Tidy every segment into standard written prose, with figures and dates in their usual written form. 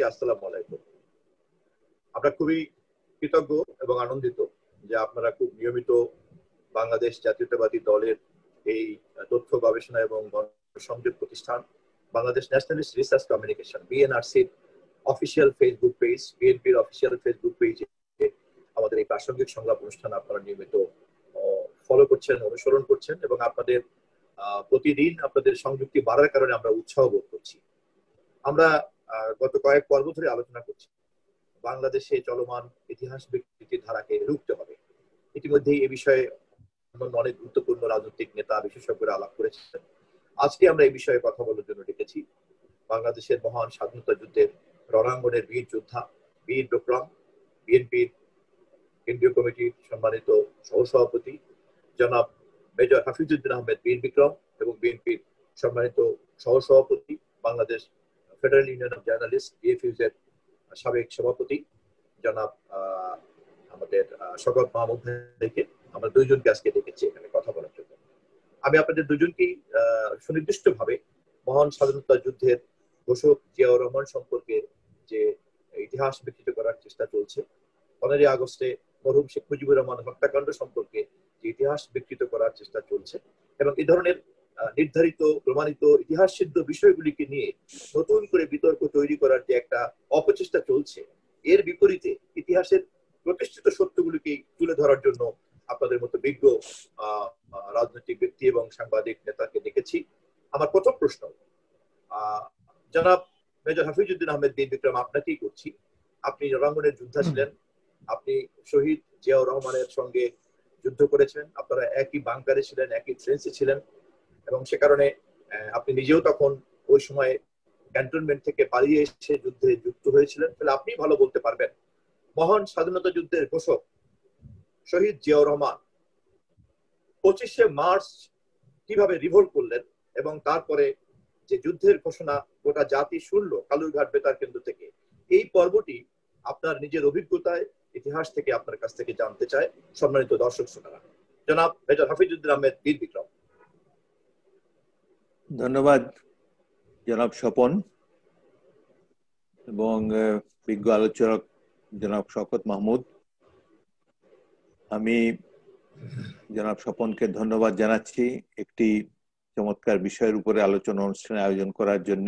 আসসালামু আলাইকুম। আমরা খুবই কৃতজ্ঞ এবং আনন্দিত যে আপনারা খুব নিয়মিত বাংলাদেশ জাতীয়তাবাদী দলের এই তথ্য গবেষণা এবং সংযোগ প্রতিষ্ঠান বাংলাদেশ ন্যাশনালিস্ট রিসার্চ কমিউনিকেশন বিএনআরসির অফিসিয়াল ফেসবুক পেজ, বিএনপির অফিসিয়াল ফেসবুক পেজে আমাদের এই প্রাসঙ্গিক সংলাপ অনুষ্ঠান আপনারা নিয়মিত ফলো করছেন, অনুসরণ করছেন এবং আপনাদের প্রতিদিন আপনাদের সংযুক্তি বাড়ার কারণে আমরা উৎসাহ বোধ করছি। আমরা গত কয়েক পর্ব ধরে আলোচনা করছি বাংলাদেশে চলমান ইতিহাস বিকৃতির ধারাকে রুখতে হবে। ইতিমধ্যেই এ বিষয়ে অনেক গুরুত্বপূর্ণ রাজনৈতিক নেতা বিশেষজ্ঞরা আলাপ করেছেন। আজকে আমরা এই বিষয়ে কথা বলার জন্য ডেকেছি বাংলাদেশের মহান স্বাধীনতা যুদ্ধের রণাঙ্গনের বীর যোদ্ধা, বীর বিক্রম, বিএনপির কেন্দ্রীয় কমিটির সম্মানিত সহসভাপতি জনাব মেজর হাফিজউদ্দিন আহমেদ বীর বিক্রম এবং বিএনপির সম্মানিত সহসভাপতি, Bangladesh federal union of journalist বিএফইউজ-এর সাবেক সভাপতি জনাব আমাদের শওকত মাহমুদ ভাইকে আমরা দুইজনকে আজকে ডেকেছি এখানে কথা বলার জন্য। আমি আপনাদের দুজনকেই সুনির্দিষ্টভাবে মহান স্বাধীনতা যুদ্ধের ঘোষক জিয়াউর রহমান সম্পর্কে যে ইতিহাস বিকৃত করার চেষ্টা চলছে, 15 আগস্টে মরহুম শেখ মুজিবুর রহমান হত্যাকাণ্ড সম্পর্কে যে ইতিহাস বিকৃত করার চেষ্টা চলছে এবং এই ধরনের নির্ধারিত প্রমাণিত ইতিহাস সিদ্ধ বিষয়গুলিকে নিয়ে নতুন করে বিতর্ক তৈরি করার যে একটা অপচেষ্টা চলছে, এর বিপরীতে ইতিহাসের প্রতিষ্ঠিত সত্যগুলিকে তুলে ধরার জন্য আপনাদের মতো বিজ্ঞ রাজনৈতিক ব্যক্তি এবং সাংবাদিক নেতাকে দেখেছি। আমার প্রথম প্রশ্ন জনাব মেজর হাফিজউদ্দিন আহমেদ বীর বিক্রম, আপনাকেই করছি। আপনি রণাঙ্গনের যোদ্ধা ছিলেন, আপনি শহীদ জিয়াউর রহমানের সঙ্গে যুদ্ধ করেছেন, আপনারা একই বাংকারে ছিলেন, একই ট্রেন্সে ছিলেন এবং সে কারণে আপনি নিজেও তখন ওই সময় ক্যান্টনমেন্ট থেকে পালিয়ে এসে যুদ্ধে যুক্ত হয়েছিলেন। তাহলে আপনি ভালো বলতে পারবেন মহান স্বাধীনতা যুদ্ধের ঘোষক শহীদ জিয়াউর রহমান 25শে মার্চ কিভাবে রিভোল্ট করলেন এবং তারপরে যে যুদ্ধের ঘোষণা গোটা জাতি শুনল কালুরঘাট বেতার কেন্দ্র থেকে, এই পর্বটি আপনার নিজের অভিজ্ঞতায় ইতিহাস থেকে আপনার কাছ থেকে জানতে চায় সম্মানিত দর্শক শ্রোতারা। জনাব মেজর হাফিজউদ্দিন আহমেদ বীর বিক্রম। ধন্যবাদ জনাব স্বপন এবং বিজ্ঞ আলোচক জনাব শওকত মাহমুদ। আমি জনাব স্বপনকে ধন্যবাদ জানাচ্ছি একটি চমৎকার বিষয়ের উপরে আলোচনা অনুষ্ঠানের আয়োজন করার জন্য।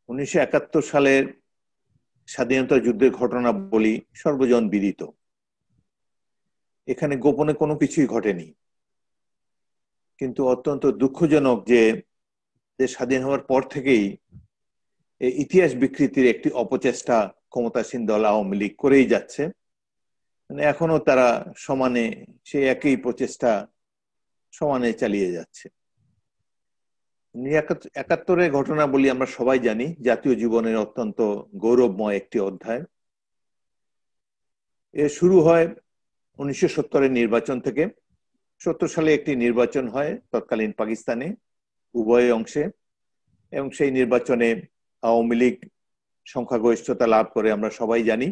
1971 সালের স্বাধীনতা যুদ্ধের ঘটনা বলি সর্বজন বিদিত। এখানে গোপনে কোনো কিছুই ঘটেনি, কিন্তু অত্যন্ত দুঃখজনক যে স্বাধীন হওয়ার পর থেকেই এই ইতিহাস বিকৃতির একটি অপচেষ্টা ক্ষমতাসীন দল আওয়ামী লীগ করেই যাচ্ছে। মানে এখনো তারা সমানে সেই একই প্রচেষ্টা সমানে চালিয়ে যাচ্ছে। 1971-এর ঘটনা বলি আমরা সবাই জানি, জাতীয় জীবনের অত্যন্ত গৌরবময় একটি অধ্যায়। এর শুরু হয় 1970-এর নির্বাচন থেকে। 70 সালে একটি নির্বাচন হয় তৎকালীন পাকিস্তানে উভয় অংশে এবং সেই নির্বাচনে আওয়ামী লীগ সংখ্যাগরিষ্ঠতা লাভ করে আমরা সবাই জানি।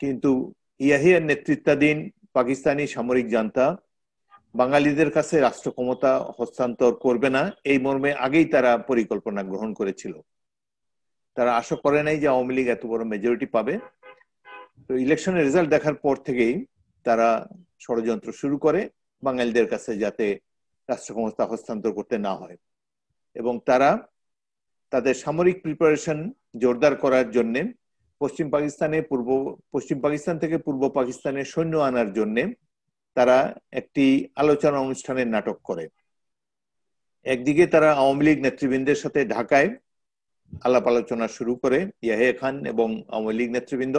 কিন্তু ইয়াহিয়ার নেতৃত্বাধীন পাকিস্তানি সামরিক জান্তা বাঙালিদের কাছে রাষ্ট্র ক্ষমতা হস্তান্তর করবে না এই মর্মে আগেই তারা পরিকল্পনা গ্রহণ করেছিল। তারা আশা করে নাই যে আওয়ামী লীগ এত বড় মেজরিটি পাবে। তো ইলেকশনের রেজাল্ট দেখার পর থেকেই তারা ষড়যন্ত্র শুরু করে বাঙালিদের কাছে যাতে রাষ্ট্র ক্ষমতা হস্তান্তর করতে না হয় এবং তারা তাদের সামরিক প্রিপারেশন জোরদার করার জন্য পশ্চিম পাকিস্তান থেকে পূর্ব পাকিস্তানের সৈন্য আনার জন্য তারা একটি আলোচনা অনুষ্ঠানের নাটক করে। একদিকে তারা আওয়ামী লীগ নেতৃবৃন্দের সাথে ঢাকায় আলাপ আলোচনা শুরু করে, ইয়াহিয়া খান এবং আওয়ামী লীগ নেতৃবৃন্দ,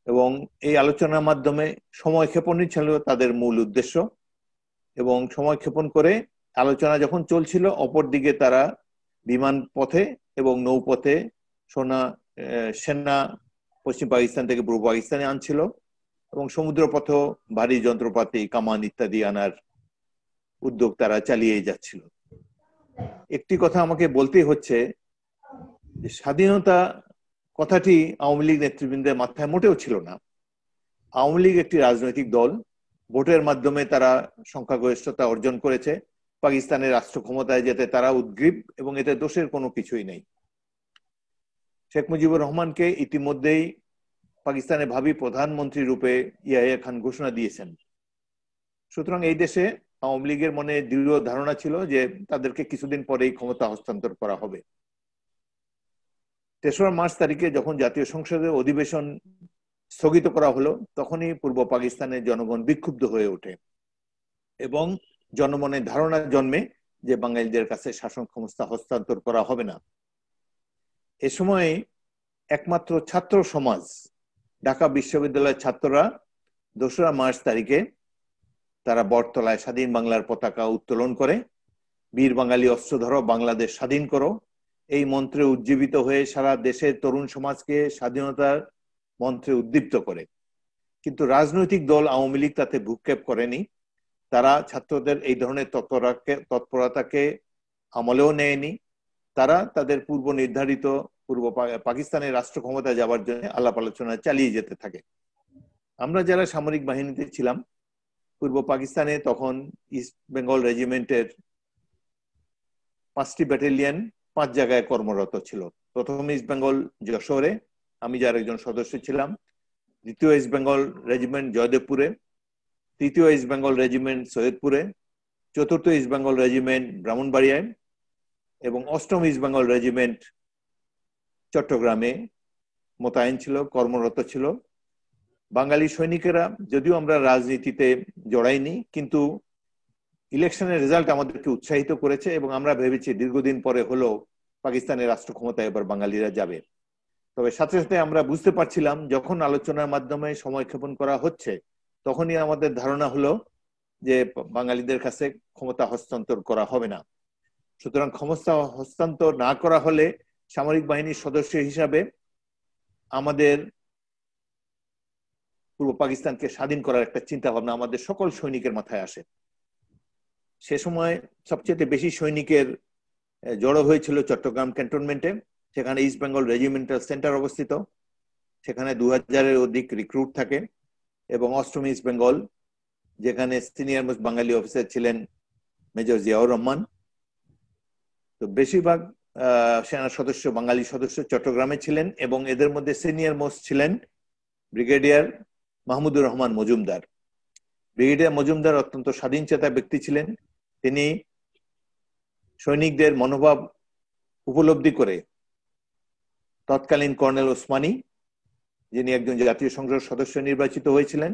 এবং এই আলোচনার মাধ্যমে সময় ক্ষেপণই ছিল তাদের মূল উদ্দেশ্য। এবং সময় ক্ষেপণ করে আলোচনা যখন চলছিল, অপরদিকে তারা বিমান পথে এবং নৌপথে সেনা পশ্চিম পাকিস্তান থেকে পূর্ব পাকিস্তানে আনছিল এবং সমুদ্র পথেও ভারী যন্ত্রপাতি, কামান ইত্যাদি আনার উদ্যোগ তারা চালিয়ে যাচ্ছিল। একটি কথা আমাকে বলতেই হচ্ছে যে স্বাধীনতা কথাটি আওয়ামী লীগ নেতৃবৃন্দের মাথায় মোটেও ছিল না। আওয়ামী লীগ একটি রাজনৈতিক দল, ভোটের মাধ্যমে তারা সংখ্যাগরিষ্ঠতা অর্জন করেছে, পাকিস্তানের রাষ্ট্র ক্ষমতায় যেতে তারা উদ্গ্রীব এবং এতে দোষের কোনো কিছুই নেই। শেখ মুজিবুর রহমানকে ইতিমধ্যেই পাকিস্তানের ভাবী প্রধানমন্ত্রী রূপে ইয়াহিয়া খান ঘোষণা দিয়েছেন। সুতরাং এই দেশে আওয়ামী লীগের মনে দৃঢ় ধারণা ছিল যে তাদেরকে কিছুদিন পরেই ক্ষমতা হস্তান্তর করা হবে। 3রা মার্চ তারিখে যখন জাতীয় সংসদের অধিবেশন স্থগিত করা হলো, তখনই পূর্ব পাকিস্তানের জনগণ বিক্ষুব্ধ হয়ে ওঠে এবং জনমনে ধারণা জন্মে যে বাঙালিদের কাছে শাসন ক্ষমতা হস্তান্তর করা হবে না। এ সময় একমাত্র ছাত্র সমাজ, ঢাকা বিশ্ববিদ্যালয়ের ছাত্ররা 2রা মার্চ তারিখে তারা বটতলায় স্বাধীন বাংলার পতাকা উত্তোলন করে, বীর বাঙালি অস্ত্র ধরো, বাংলাদেশ স্বাধীন করো, এই মন্ত্রে উজ্জীবিত হয়ে সারা দেশের তরুণ সমাজকে স্বাধীনতার মন্ত্রে উদ্দীপ্ত করে। কিন্তু রাজনৈতিক দল আওয়ামী লীগ তাতে ভ্রুক্ষেপ করেনি। তারা ছাত্রদের এই ধরনের তৎপরতাকে আমলেও নেয়নি। তারা তাদের পূর্ব নির্ধারিত পাকিস্তানের রাষ্ট্র ক্ষমতা যাবার জন্য আলাপ আলোচনা চালিয়ে যেতে থাকে। আমরা যারা সামরিক বাহিনীতে ছিলাম, পূর্ব পাকিস্তানে তখন ইস্ট বেঙ্গল রেজিমেন্টের 5টি ব্যাটালিয়ন 5 জায়গায় কর্মরত ছিল। প্রথম ইস্ট বেঙ্গল যশোরে, আমি যার একজন সদস্য ছিলাম। দ্বিতীয় ইস্ট বেঙ্গল রেজিমেন্ট জয়দেবপুরে, তৃতীয় ইস্ট বেঙ্গল রেজিমেন্ট সৈয়দপুরে, চতুর্থ ইস্ট বেঙ্গল রেজিমেন্ট ব্রাহ্মণবাড়িয়ায় এবং 8ম ইস্ট বেঙ্গল রেজিমেন্ট চট্টগ্রামে মোতায়েন ছিল, কর্মরত ছিল। বাঙালি সৈনিকেরা, যদিও আমরা রাজনীতিতে জড়াইনি, কিন্তু ইলেকশনের রেজাল্ট আমাদেরকে উৎসাহিত করেছে এবং আমরা ভেবেছি দীর্ঘদিন পরে হলো পাকিস্তানের রাষ্ট্র ক্ষমতায় এবার বাঙালিরা যাবে। তবে সাথে সাথে আমরা বুঝতে পারছিলাম যখন আলোচনার মাধ্যমে সময় ক্ষেপণ করা হচ্ছে, তখনই আমাদের ধারণা হলো যে বাঙালিদের কাছে ক্ষমতা হস্তান্তর করা হবে না। সুতরাং ক্ষমতা হস্তান্তর না করা হলে সামরিক বাহিনীর সদস্য হিসাবে আমাদের পূর্ব পাকিস্তানকে স্বাধীন করার একটা চিন্তা ভাবনা আমাদের সকল সৈনিকের মাথায় আসে। সে সময় সবচেয়ে বেশি সৈনিকের জড়ো হয়েছিল চট্টগ্রাম ক্যান্টনমেন্টে। সেখানে ইস্ট বেঙ্গল রেজিমেন্টাল সেন্টার অবস্থিত, সেখানে 2000-এর অধিক রিক্রুট থাকে এবং 8ম ইস্ট বেঙ্গল, যেখানে সিনিয়র মোস্ট বাঙালি অফিসার ছিলেন মেজর জিয়াউর রহমান। তো বেশিরভাগ সেনা সদস্য, বাঙালি সদস্য চট্টগ্রামে ছিলেন এবং এদের মধ্যে সিনিয়র মোস্ট ছিলেন ব্রিগেডিয়ার মাহমুদুর রহমান মজুমদার। ব্রিগেডিয়ার মজুমদার অত্যন্ত স্বাধীনচেতা ব্যক্তি ছিলেন। তিনি সৈনিকদের মনোভাব উপলব্ধি করে তৎকালীন কর্নেল ওসমানী, যিনি একজন জাতীয় সংসদ সদস্য নির্বাচিত হয়েছিলেন,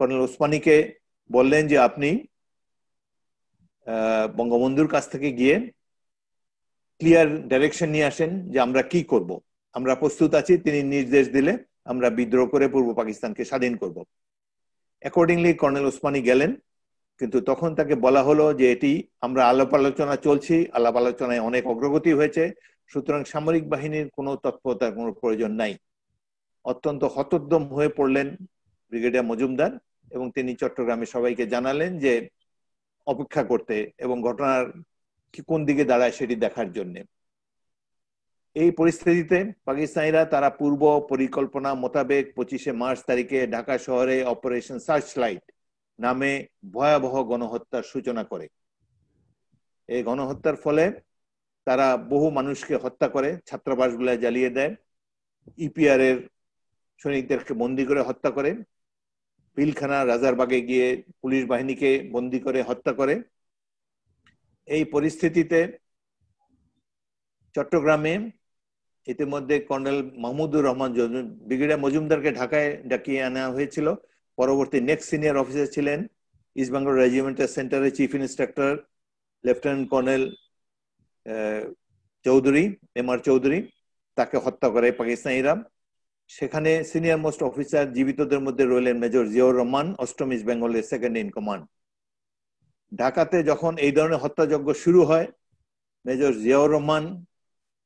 কর্নেল ওসমানীকে বললেন যে আপনি বঙ্গবন্ধুর কাছ থেকে গিয়ে ক্লিয়ার ডাইরেকশন নিয়ে আসেন যে আমরা কি করব, আমরা প্রস্তুত আছি। তিনি নির্দেশ দিলে আমরা বিদ্রোহ করে পূর্ব পাকিস্তানকে স্বাধীন করব। অ্যাকর্ডিংলি কর্নেল ওসমানী গেলেন, কিন্তু তখন তাকে বলা হলো যে এটি আমরা আলাপ আলোচনা চলছি, আলাপ আলোচনায় অনেক অগ্রগতি হয়েছে, সুতরাং সামরিক বাহিনীর কোনো তৎপরতার কোনো প্রয়োজন নাই। অত্যন্ত হতোদ্যম হয়ে পড়লেন ব্রিগেডিয়ার মজুমদার এবং তিনি চট্টগ্রামে সবাইকে জানালেন যে অপেক্ষা করতে এবং ঘটনার কোন দিকে দাঁড়ায় সেটি দেখার জন্য। এই পরিস্থিতিতে পাকিস্তানিরা তারা পূর্ব পরিকল্পনা মোতাবেক 25শে মার্চ তারিখে ঢাকা শহরে অপারেশন সার্চলাইট নামে ভয়াবহ গণহত্যার সূচনা করে। এই গণহত্যার ফলে তারা বহু মানুষকে হত্যা করে, ছাত্রাবাসগুলো জ্বালিয়ে দেয়, ইপিআর এর সৈনিকদেরকে বন্দী করে হত্যা করে, পিলখানা রাজারবাগে গিয়ে পুলিশ বাহিনীকে বন্দী করে হত্যা করে। এই পরিস্থিতিতে চট্টগ্রামে ইতিমধ্যে কর্নেল মাহমুদুর রহমান, ব্রিগেডিয়ার মজুমদারকে ঢাকায় ডাকিয়ে আনা হয়েছিল। পরবর্তী নেক্সট সিনিয়র অফিসার ছিলেন ইস্ট বেঙ্গল রেজিমেন্টাল সেন্টারের chief instructor lieutenant colonel Chowdhury, MR Chowdhury, তাকে হত্যা করে পাকিস্তানিরা। সেখানে সিনিয়র মোস্ট অফিসার জীবিতদের মধ্যে রইলেন মেজর জিয়াউর রহমান, 8ম ইস্ট বেঙ্গলের সেকেন্ড ইন কমান্ড। ঢাকাতে যখন এই ধরনের হত্যাযজ্ঞ শুরু হয়, মেজর জিয়াউর রহমান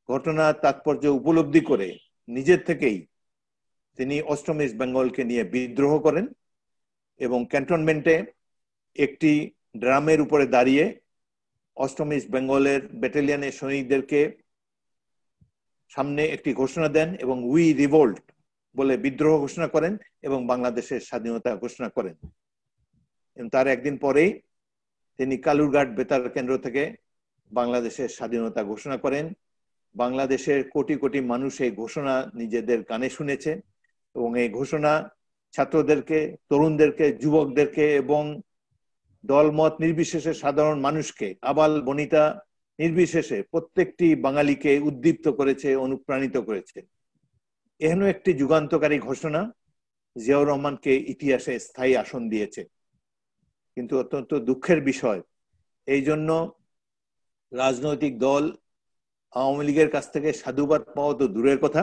ঘটনার তাৎপর্য উপলব্ধি করে নিজের থেকেই তিনি 8ম ইস্ট বেঙ্গলকে নিয়ে বিদ্রোহ করেন এবং ক্যান্টনমেন্টে একটি ড্রামের উপরে দাঁড়িয়ে 8ম ইস্ট বেঙ্গলের ব্যাটালিয়নের সৈনিকদেরকে সামনে একটি ঘোষণা দেন এবং উই রিভোল্ট বলে বিদ্রোহ ঘোষণা করেন এবং বাংলাদেশের স্বাধীনতা ঘোষণা করেন। এবং তার একদিন পরেই তিনি কালুরঘাট বেতার কেন্দ্র থেকে বাংলাদেশের স্বাধীনতা ঘোষণা করেন। বাংলাদেশের কোটি কোটি মানুষ এই ঘোষণা নিজেদের কানে শুনেছে এবং এই ঘোষণা ছাত্রদেরকে, তরুণদেরকে, যুবকদেরকে এবং দলমত নির্বিশেষে সাধারণ মানুষকে, আবাল বনিতা নির্বিশেষে প্রত্যেকটি বাঙালিকে উদ্দীপ্ত করেছে, অনুপ্রাণিত করেছে। এহেন একটি যুগান্তকারী ঘোষণা জিয়াউর রহমানকে ইতিহাসে স্থায়ী আসন দিয়েছে। কিন্তু অত্যন্ত দুঃখের বিষয়, এই জন্য রাজনৈতিক দল আওয়ামী লীগের কাছ থেকে সাধুবাদ পাওয়া তো দূরের কথা,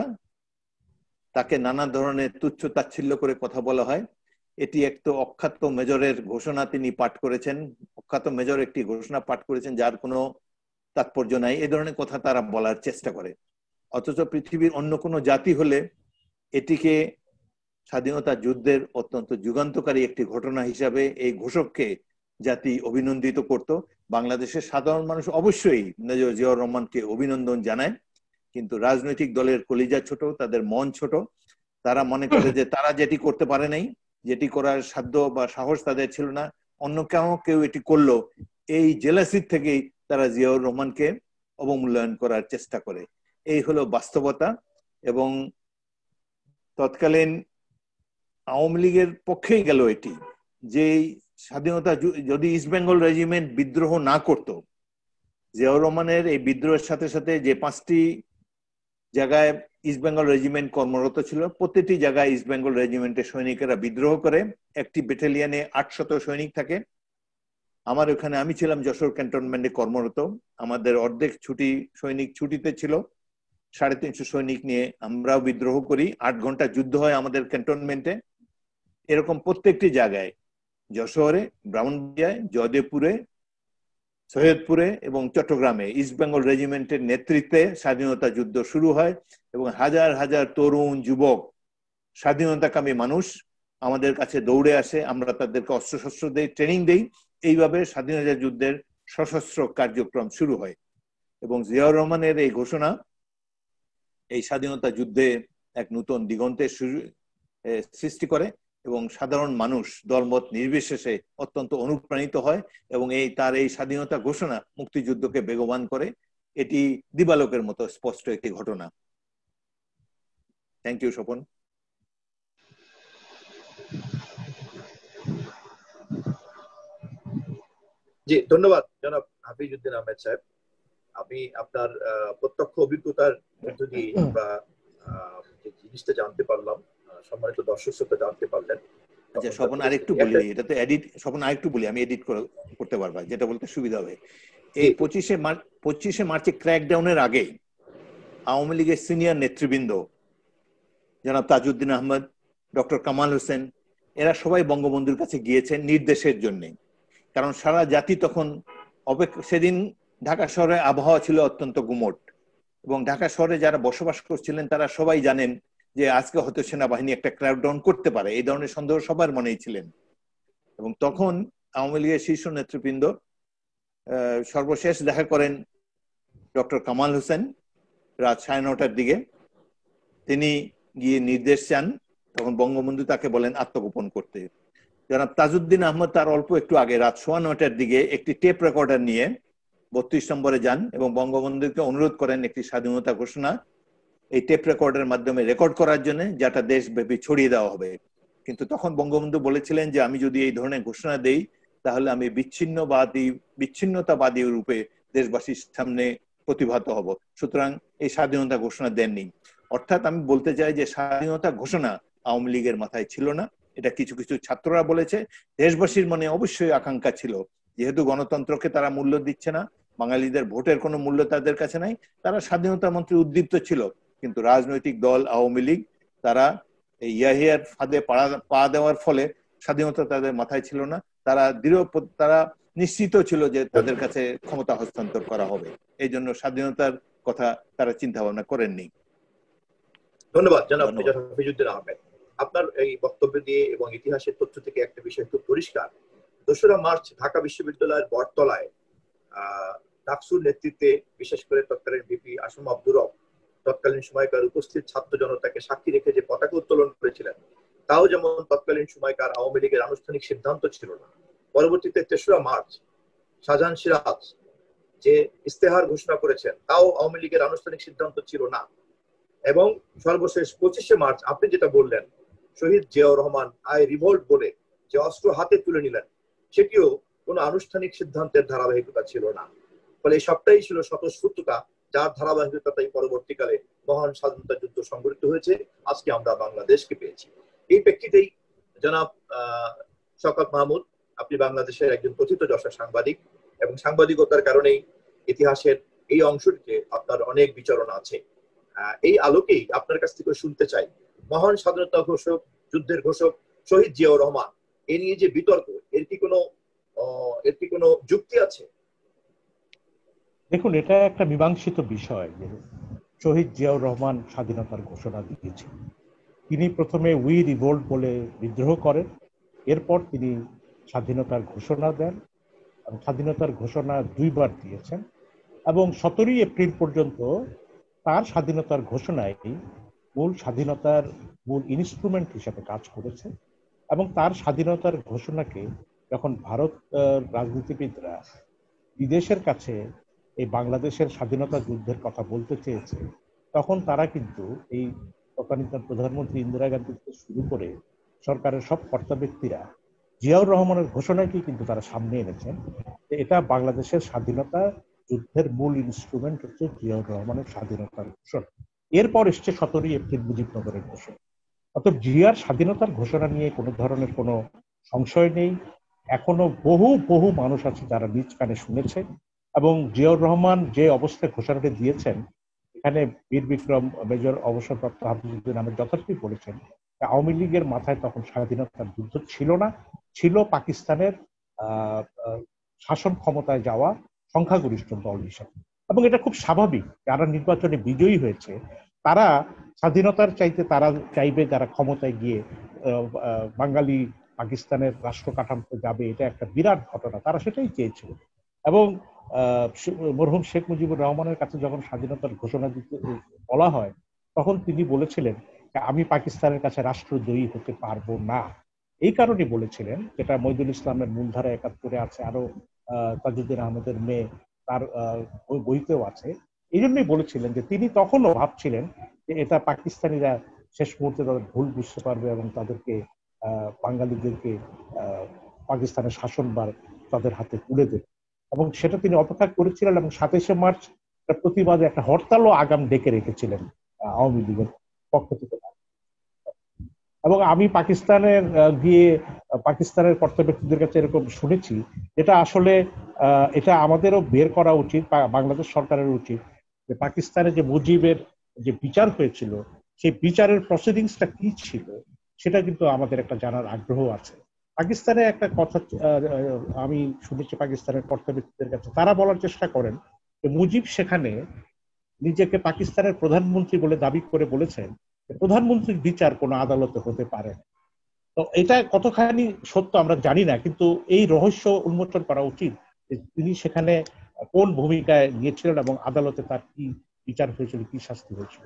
তাকে নানা ধরনের তুচ্ছ তাচ্ছিল্য করে কথা বলা হয়। এটি একটু অখ্যাত মেজরের ঘোষণা তিনি পাঠ করেছেন, অখ্যাত মেজর একটি ঘোষণা পাঠ করেছেন যার কোনো তাৎপর্য নাই, এই ধরনের কথা তারা বলার চেষ্টা করে। অথচ পৃথিবীর অন্য কোনো জাতি হলে এটিকে স্বাধীনতা যুদ্ধের অত্যন্ত যুগান্তকারী একটি ঘটনা হিসাবে এই ঘোষককে জাতি অভিনন্দিত করত। বাংলাদেশের সাধারণ মানুষ অবশ্যই মেজর জিয়াউর রহমানকে অভিনন্দন জানায়, কিন্তু রাজনৈতিক দলের কলিজা ছোট, তাদের মন ছোট। তারা মনে করে যে তারা যেটি করতে পারে নাই, যেটি করার সাধ্য বা সাহস তাদের ছিল না, অন্য কেউ এটি করলো, এই জেলাসির থেকেই তারা জিয়াউর রহমানকে অবমূল্যায়ন করার চেষ্টা করে। এই হলো বাস্তবতা। এবং তৎকালীন আওয়ামী লীগের পক্ষেই গেল এটি, যে স্বাধীনতা যদি ইস্ট বেঙ্গল রেজিমেন্ট বিদ্রোহ না করত, জিয়াউর রহমানের এই বিদ্রোহের সাথে সাথে যে 5টি জায়গায় ইস্ট বেঙ্গল রেজিমেন্ট কর্মরত ছিল, প্রতিটি জায়গায় ইস্ট বেঙ্গল রেজিমেন্টের সৈনিকেরা বিদ্রোহ করে। একটি ব্যাটালিয়নে 800 সৈনিক থাকে। আমার ওখানে, আমি ছিলাম যশোর ক্যান্টনমেন্টে কর্মরত, আমাদের অর্ধেক সৈনিক ছুটিতে ছিল, 350 সৈনিক নিয়ে আমরাও বিদ্রোহ করি। 8 ঘন্টা যুদ্ধ হয় আমাদের ক্যান্টনমেন্টে। এরকম প্রত্যেকটি জায়গায়, যশোরে, ব্রাহ্মণবাড়িয়ায়, জয়দেবপুরে, সৈয়দপুরে এবং চট্টগ্রামে ইস্ট বেঙ্গল রেজিমেন্টের নেতৃত্বে স্বাধীনতা যুদ্ধ শুরু হয় এবং হাজার হাজার তরুণ, যুবক, স্বাধীনতাকামী মানুষ আমাদের কাছে দৌড়ে আসে। আমরা তাদেরকে অস্ত্রশস্ত্র দেই, ট্রেনিং দেই। এইভাবে স্বাধীনতা যুদ্ধের সশস্ত্র কার্যক্রম শুরু হয় এবং জিয়াউর রহমানের এই ঘোষণা এই স্বাধীনতা যুদ্ধে এক নতুন দিগন্তের সৃষ্টি করে এবং সাধারণ মানুষ দলমত নির্বিশেষে অত্যন্ত অনুপ্রাণিত হয় এবং তার এই স্বাধীনতা ঘোষণা মুক্তিযুদ্ধকে বেগবান করে। এটি দিবালোকের মতো স্পষ্ট একটি ঘটনা। Thank you Swapan. জি, ধন্যবাদ জনাব হাফিজউদ্দিন আহমেদ সাহেব। আমি আপনার প্রত্যক্ষ অভিজ্ঞতার মধ্য দিয়ে আমরা যে জিনিসটা জানতে পারলাম, সম্মানিত দর্শক শ্রোতা জানতে পারলেন। আচ্ছা স্বপন, আরেকটু বলি, এটা তো এডিট, স্বপন আরেকটু বলি, আমি এডিট করতে পারবা, যেটা বলতে সুবিধা হবে। এই 25শে মার্চে ক্র্যাকডাউনের আগে আওয়ামী লীগের সিনিয়র নেতৃবৃন্দ জনাব তাজউদ্দিন আহমেদ, ডক্টর কামাল হোসেন, এরা সবাই বঙ্গবন্ধুর কাছে গিয়েছেন নির্দেশের জন্য। কারণ সারা জাতি তখন সেদিন ঢাকা শহরে আবহাওয়া ছিল অত্যন্ত গুমট এবং ঢাকা শহরে যারা বসবাস করছিলেন তারা সবাই জানেন যে আজকে হয়তো সেনাবাহিনী একটা ক্র্যাকডাউন করতে পারে, এই ধরনের সন্দেহ সবার মনেই ছিলেন। এবং তখন আওয়ামী লীগের শীর্ষ নেতৃবৃন্দ সর্বশেষ দেখা করেন ডক্টর কামাল হোসেন রাত 9:30টার দিকে। তিনি গিয়ে নির্দেশ চান, তখন বঙ্গবন্ধু তাকে বলেন আত্মগোপন করতে। জনাব তাজউদ্দিন আহমদ তার অল্প একটু আগে রাত 9:15টার দিকে একটি টেপ রেকর্ডার নিয়ে 32 নম্বরে যান এবং বঙ্গবন্ধুকে অনুরোধ করেন একটি স্বাধীনতা ঘোষণা এই টেপ রেকর্ডের মাধ্যমে রেকর্ড করার জন্য, যেটা দেশব্যাপী ছড়িয়ে দেওয়া হবে। কিন্তু তখন বঙ্গবন্ধু বলেছিলেন যে আমি যদি এই ধরনের ঘোষণা দেই তাহলে আমি বিচ্ছিন্নতাবাদী রূপে দেশবাসীর সামনে প্রতিভাত হব, সুতরাং এই স্বাধীনতা ঘোষণা দেননি। অর্থাৎ আমি বলতে চাই যে স্বাধীনতা ঘোষণা আওয়ামী লীগের মাথায় ছিল না, এটা কিছু কিছু ছাত্ররা বলেছে। দেশবাসীর মনে অবশ্যই আকাঙ্ক্ষা ছিল, যেহেতু গণতন্ত্রকে তারা মূল্য দিচ্ছে না, বাঙালিদের ভোটের কোনো মূল্য তাদের কাছে নাই, তারা স্বাধীনতার মন্ত্রে উদ্দীপ্ত ছিল। কিন্তু রাজনৈতিক দল আওয়ামী লীগ তারা এই ইয়াহিয়ার ফাঁদে পা দেওয়ার ফলে স্বাধীনতা তাদের মাথায় ছিল না। তারা নিশ্চিত ছিল যে তাদের কাছে ক্ষমতা হস্তান্তর করা হবে, এই জন্য স্বাধীনতার কথা তারা চিন্তা ভাবনা করেননি। ধন্যবাদ জনাব হাফিজউদ্দিন আহমেদ। আপনার এই বক্তব্য দিয়ে এবং ইতিহাসের তথ্য থেকে একটা বিষয় খুব পরিষ্কার। 2রা মার্চ ঢাকা বিশ্ববিদ্যালয়ের বটতলায় ডাকসুর নেতৃত্বে, বিশেষ করে তৎকালীন ভিপি আসম আব্দুর রব তৎকালীন সময়কার উপস্থিত ছাত্র জনতাকে সাক্ষী রেখে যে পতাকা উত্তোলন করেছিলেন, তাও যেমন তৎকালীন সময়কার আওয়ামী লীগের আনুষ্ঠানিক সিদ্ধান্ত ছিল না। পরবর্তীতে 3রা মার্চ শাহজাহান সিরাজ যে ইস্তেহার ঘোষণা করেছেন তাও আওয়ামী লীগের আনুষ্ঠানিক সিদ্ধান্ত ছিল না। এবং সর্বশেষ 25শে মার্চ আপনি যেটা বললেন, শহীদ জিয়াউর রহমান আই রিভোল্ট বলে যে অস্ত্র হাতে তুলে নিলেন, সেটিও কোনো আনুষ্ঠানিক সিদ্ধান্তের ধারাবাহিকতা ছিল না। ফলে এই সবটাই ছিল স্বতঃস্ফূর্ততা, যার ধারাবাহিকতাই পরবর্তীকালে মহান স্বাধীনতা যুদ্ধ সংঘটিত হয়েছে। আজকে আমরা বাংলাদেশকে পেয়েছি। এই প্রেক্ষিতেই জনাব শওকত মাহমুদ, আপনি বাংলাদেশের একজন প্রথিতযশা সাংবাদিক এবং সাংবাদিকতার কারণেই ইতিহাসের এই অংশটিতে আপনার অনেক বিচরণ আছে। এই আলোকেই আপনার কাছ থেকে শুনতে চাই, মহান স্বাধীনতা ঘোষক, যুদ্ধের ঘোষক শহীদ জিয়াউর রহমান, এ নিয়ে যে বিতর্ক, এর কি কোনো যুক্তি আছে? দেখুন, এটা একটা মীমাংসিত বিষয় যে শহীদ জিয়াউর রহমান স্বাধীনতার ঘোষণা দিয়েছেন। তিনি প্রথমে উই রিভোল্ট বলে বিদ্রোহ করেন, এরপর তিনি স্বাধীনতার ঘোষণা দেন এবং স্বাধীনতার ঘোষণা দুইবার দিয়েছেন এবং 17 এপ্রিল পর্যন্ত তার স্বাধীনতার ঘোষণায় স্বাধীনতার মূল ইনস্ট্রুমেন্ট হিসেবে কাজ করেছে। এবং তার স্বাধীনতার ঘোষণাকে যখন ভারত রাজনীতিবিদরা বিদেশের কাছে এই বাংলাদেশের স্বাধীনতা যুদ্ধের কথা বলতে চেয়েছে, তখন তারা কিন্তু এই তৎকালীন প্রধানমন্ত্রী ইন্দিরা গান্ধী থেকে শুরু করে সরকারের সব কর্তা ব্যক্তিরা জিয়াউর রহমানের ঘোষণাকে কিন্তু তারা সামনে এনেছেন। এটা বাংলাদেশের স্বাধীনতা যুদ্ধের মূল ইনস্ট্রুমেন্ট হচ্ছে জিয়াউর রহমানের স্বাধীনতার ঘোষণা। এরপর এসছে 17 এপ্রিল মুজিবনগরের ঘোষণা। অর্থাৎ জিয়ার স্বাধীনতার ঘোষণা নিয়ে কোনো ধরনের কোনো সংশয় নেই। এখনো বহু বহু মানুষ আছে যারা নিজ কানে শুনেছে। এবং জিয়াউর রহমান যে অবস্থায় ঘোষণাটি দিয়েছেন, এখানে বীর বিক্রম মেজর অবসরপ্রাপ্ত হাফিজুদ্দিন আহমেদ যথার্থই বলেছেন, আওয়ামী লীগের মাথায় তখন স্বাধীনতার যুদ্ধ ছিল না, ছিল পাকিস্তানের শাসন ক্ষমতায় যাওয়া সংখ্যাগরিষ্ঠ দল হিসাবে। এবং এটা খুব স্বাভাবিক, যারা নির্বাচনে বিজয়ী হয়েছে তারা স্বাধীনতার চাইতে তারা চাইবে যারা ক্ষমতায় গিয়ে বাঙালি পাকিস্তানের রাষ্ট্র কাঠামোতে যাবে, এটা একটা বিরাট ঘটনা, তারা সেটাই চেয়েছিল। এবং মরহুম শেখ মুজিবুর রহমানের কাছে যখন স্বাধীনতার ঘোষণা দিতে বলা হয়, তখন তিনি বলেছিলেন আমি পাকিস্তানের কাছে রাষ্ট্রদ্রোহী হতে পারবো না। এই কারণে বলেছিলেন, যেটা মইদুল ইসলামের মূলধারা 71 আছে, আরো তাজউদ্দিন আহমেদের মেয়ে তার বইতেও আছে। এই জন্যই বলেছিলেন যে তিনি তখনও ভাবছিলেন যে এটা পাকিস্তানিরা শেষ মুহূর্তে তাদের ভুল বুঝতে পারবে এবং তাদেরকে বাঙালিদেরকে পাকিস্তানের শাসনভার তাদের হাতে তুলে দেবে। এবং সেটা তিনি অপেক্ষা করেছিলেন এবং 27শে মার্চ প্রতিবাদে একটা হরতালও আগাম ডেকে রেখেছিলেন আওয়ামী লীগের পক্ষ থেকে। এবং আমি পাকিস্তানের গিয়ে পাকিস্তানের কর্তা ব্যক্তিদের কাছে এরকম শুনেছি, এটা আসলে এটা আমাদেরও বের করা উচিত, বাংলাদেশ সরকারের উচিত, যে পাকিস্তানে যে মুজিবের যে বিচার হয়েছিল সেই বিচারের প্রসিডিংসটা কি ছিল সেটা কিন্তু আমাদের একটা জানার আগ্রহ আছে। পাকিস্তানে একটা কথা আমি শুনেছি পাকিস্তানের কর্তা ব্যক্তিদের কাছে, তারা বলার চেষ্টা করেন যে মুজিব সেখানে নিজেকে পাকিস্তানের প্রধানমন্ত্রী বলে দাবি করে বলেছেন প্রধানমন্ত্রীর বিচার কোনো আদালতে হতে পারে না। তো এটা কতখানি সত্য আমরা জানি না, কিন্তু এই রহস্য উন্মোচন করা উচিত যে তিনি সেখানে কোন ভূমিকায় নিয়েছিলেন এবং আদালতে তার কি বিচার হয়েছিল, কি শাস্তি হয়েছিল।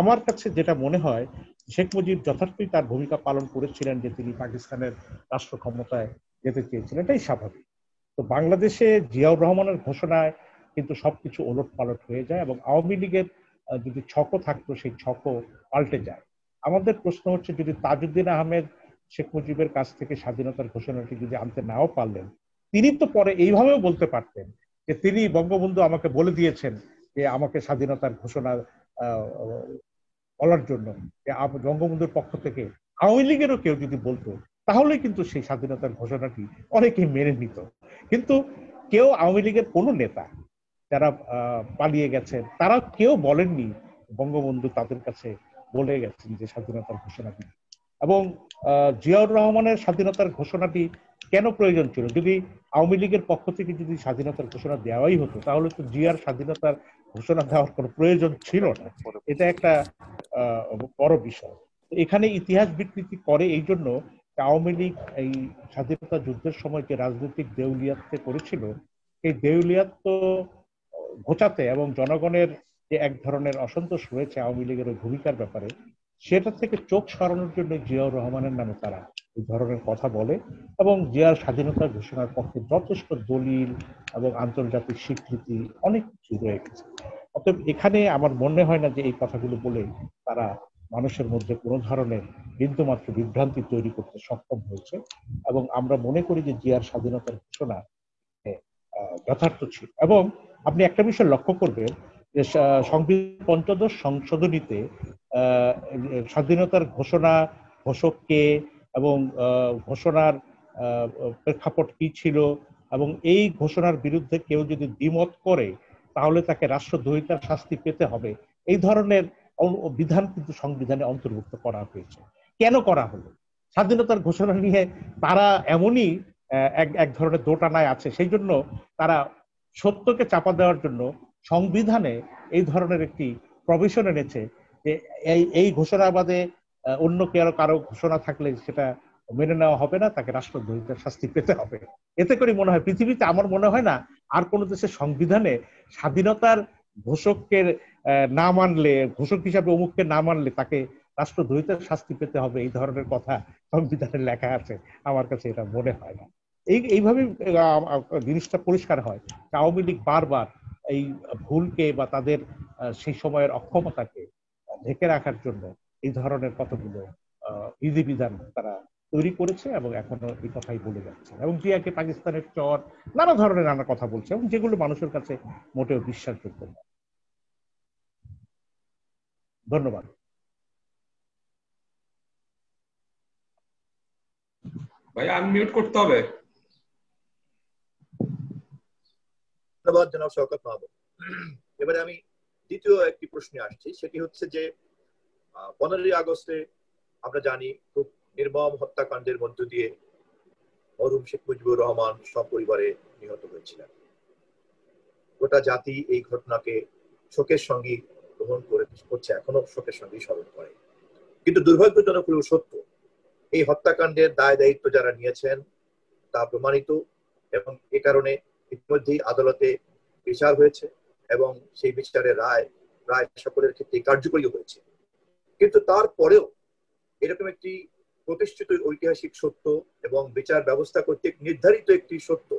আমার কাছে যেটা মনে হয়, শেখ মুজিব যথার্থই তার ভূমিকা পালন করেছিলেন যে তিনি পাকিস্তানের রাষ্ট্র ক্ষমতায় যেতে চেয়েছিলেন, এটাই স্বাভাবিক। তো বাংলাদেশে জিয়াউর রহমানের ঘোষণায় কিন্তু সবকিছু ওলট পালট হয়ে যায় এবং আওয়ামী লীগের যদি ছকও থাকতো সেই ছকও পাল্টে যায়। আমাদের প্রশ্ন হচ্ছে, যদি তাজউদ্দিন আহমেদ শেখ মুজিবের কাছ থেকে স্বাধীনতার ঘোষণাটি যদি আনতে নাও পারলেন, তিনি তো পরে এইভাবেও বলতে পারতেন যে তিনি বঙ্গবন্ধু আমাকে বলে দিয়েছেন যে আমাকে স্বাধীনতার ঘোষণা বলার জন্য, যে বঙ্গবন্ধুর পক্ষ থেকে আওয়ামী লীগেরও কেউ যদি বলতো তাহলে কিন্তু সেই স্বাধীনতার ঘোষণাটি অনেকেই মেনে নিত। কিন্তু কেউ আওয়ামী লীগের কোনো নেতা যারা পালিয়ে গেছেন তারা কেউ বলেননি বঙ্গবন্ধু তাদের কাছে বলে গেছেন যে স্বাধীনতার ঘোষণা দিন। এবং জিয়াউর রহমানের স্বাধীনতার ঘোষণাটি কেন প্রয়োজন ছিল? যদি আওয়ামী লীগের পক্ষ থেকে যদি স্বাধীনতার ঘোষণা দেওয়াই হতো তাহলে তো জিয়ার স্বাধীনতার ঘোষণা দেওয়ার কোনো প্রয়োজন ছিল না। এটা একটা বড় বিষয়। এখানে ইতিহাস বিকৃতি করে এই জন্য আওয়ামী লীগ এই স্বাধীনতা যুদ্ধের সময় যে রাজনৈতিক দেউলিয়াতে করেছিল, এই দেউলিয়াত ঘোচাতে এবং জনগণের যে এক ধরনের অসন্তোষ রয়েছে আওয়ামী লীগের ওই ভূমিকার ব্যাপারে, সেটা থেকে চোখ সরানোর জন্য জিয়াউর রহমানের নামে তারা এই ধরনের কথা বলে এবং জিয়ার স্বাধীনতা ঘোষণার পক্ষে যথেষ্ট দলিল এবং আন্তর্জাতিক স্বীকৃতি অনেক কিছু রয়ে গেছে। অতএব এখানে আমার মনে হয় না যে এই কথাগুলো বলে তারা মানুষের মধ্যে কোনো ধরনের বিন্দুমাত্র বিভ্রান্তি তৈরি করতে সক্ষম হয়েছে এবং আমরা মনে করি যে জিয়ার স্বাধীনতার ঘোষণা যথার্থ ছিল। এবং আপনি একটা বিষয় লক্ষ্য করবেন যে সংবিধান পঞ্চদশ সংশোধনীতে স্বাধীনতার ঘোষণা, ঘোষককে এবং ঘোষণার প্রেক্ষাপট কি ছিল এবং এই ঘোষণার বিরুদ্ধে কেউ যদি দ্বিমত করে তাহলে তাকে রাষ্ট্রদ্রোহিতার শাস্তি পেতে হবে, এই ধরনের বিধান কিন্তু সংবিধানে অন্তর্ভুক্ত করা হয়েছে। কেন করা হলো? স্বাধীনতার ঘোষণা নিয়ে তারা এমনই এক ধরনের দোটানায় আছে, সেই জন্য তারা সত্যকে চাপা দেওয়ার জন্য সংবিধানে এই ধরনের একটি প্রভিশন এনেছে যে এই ঘোষণা বাদে অন্য কারো ঘোষণা থাকলে সেটা মেনে নেওয়া হবে না, তাকে রাষ্ট্রদ্রোহিতার শাস্তি পেতে হবে। এতে করে মনে হয় পৃথিবীতে আমার মনে হয় না আর কোন দেশের সংবিধানে স্বাধীনতার ঘোষককে না মানলে, ঘোষক হিসাবে অমুককে না মানলে তাকে রাষ্ট্রদ্রোহিতার শাস্তি পেতে হবে এই ধরনের কথা সংবিধানে লেখা আছে। আমার কাছে এটা মনে হয় না। এইভাবে জিনিসটা পরিষ্কার হয়। আওয়ামী লীগ বারবার এই ভুলকে বা তাদের সেই সময়ের অক্ষমতাকে ঢেকে রাখার জন্য এই ধরনের কতগুলো বিধিবিধান তারা তৈরি করেছে এবং এখনো এই কথাই বলে যাচ্ছে এবং জিয়াকে পাকিস্তানের চর, নানা ধরনের নানা কথা বলছে এবং যেগুলো মানুষের কাছে মোটেও বিশ্বাসযোগ্য নয়। ধন্যবাদ। ভাই আনমিউট করতে হবে। ধন্যবাদ জনাব শওকত মাহমুদ। এবারে আমি দ্বিতীয় একটি প্রশ্নে আসছি, সেটি হচ্ছে যে 15ই আগস্টে আমরা জানি খুব নির্মম হত্যাকাণ্ডের মধ্য দিয়ে মরহুম শেখ মুজিবুর রহমান সপরিবারে নিহত হয়েছিলেন। গোটা জাতি এই ঘটনাকে শোকের সঙ্গে গ্রহণ করছে, এখনো শোকের সঙ্গে স্মরণ করে। কিন্তু দুর্ভাগ্যজনক হলেও সত্য, এই হত্যাকাণ্ডের দায় দায়িত্ব যারা নিয়েছেন তা প্রমাণিত এবং এ কারণে ইতিমধ্যেই আদালতে বিচার হয়েছে এবং সেই বিচারের রায় প্রায় সকলের ক্ষেত্রে কার্যকরী হয়েছে। কিন্তু তারপরেও এরকম একটি প্রতিষ্ঠিত ঐতিহাসিক সত্য এবং বিচার ব্যবস্থা কর্তৃক নির্ধারিত একটি সত্য,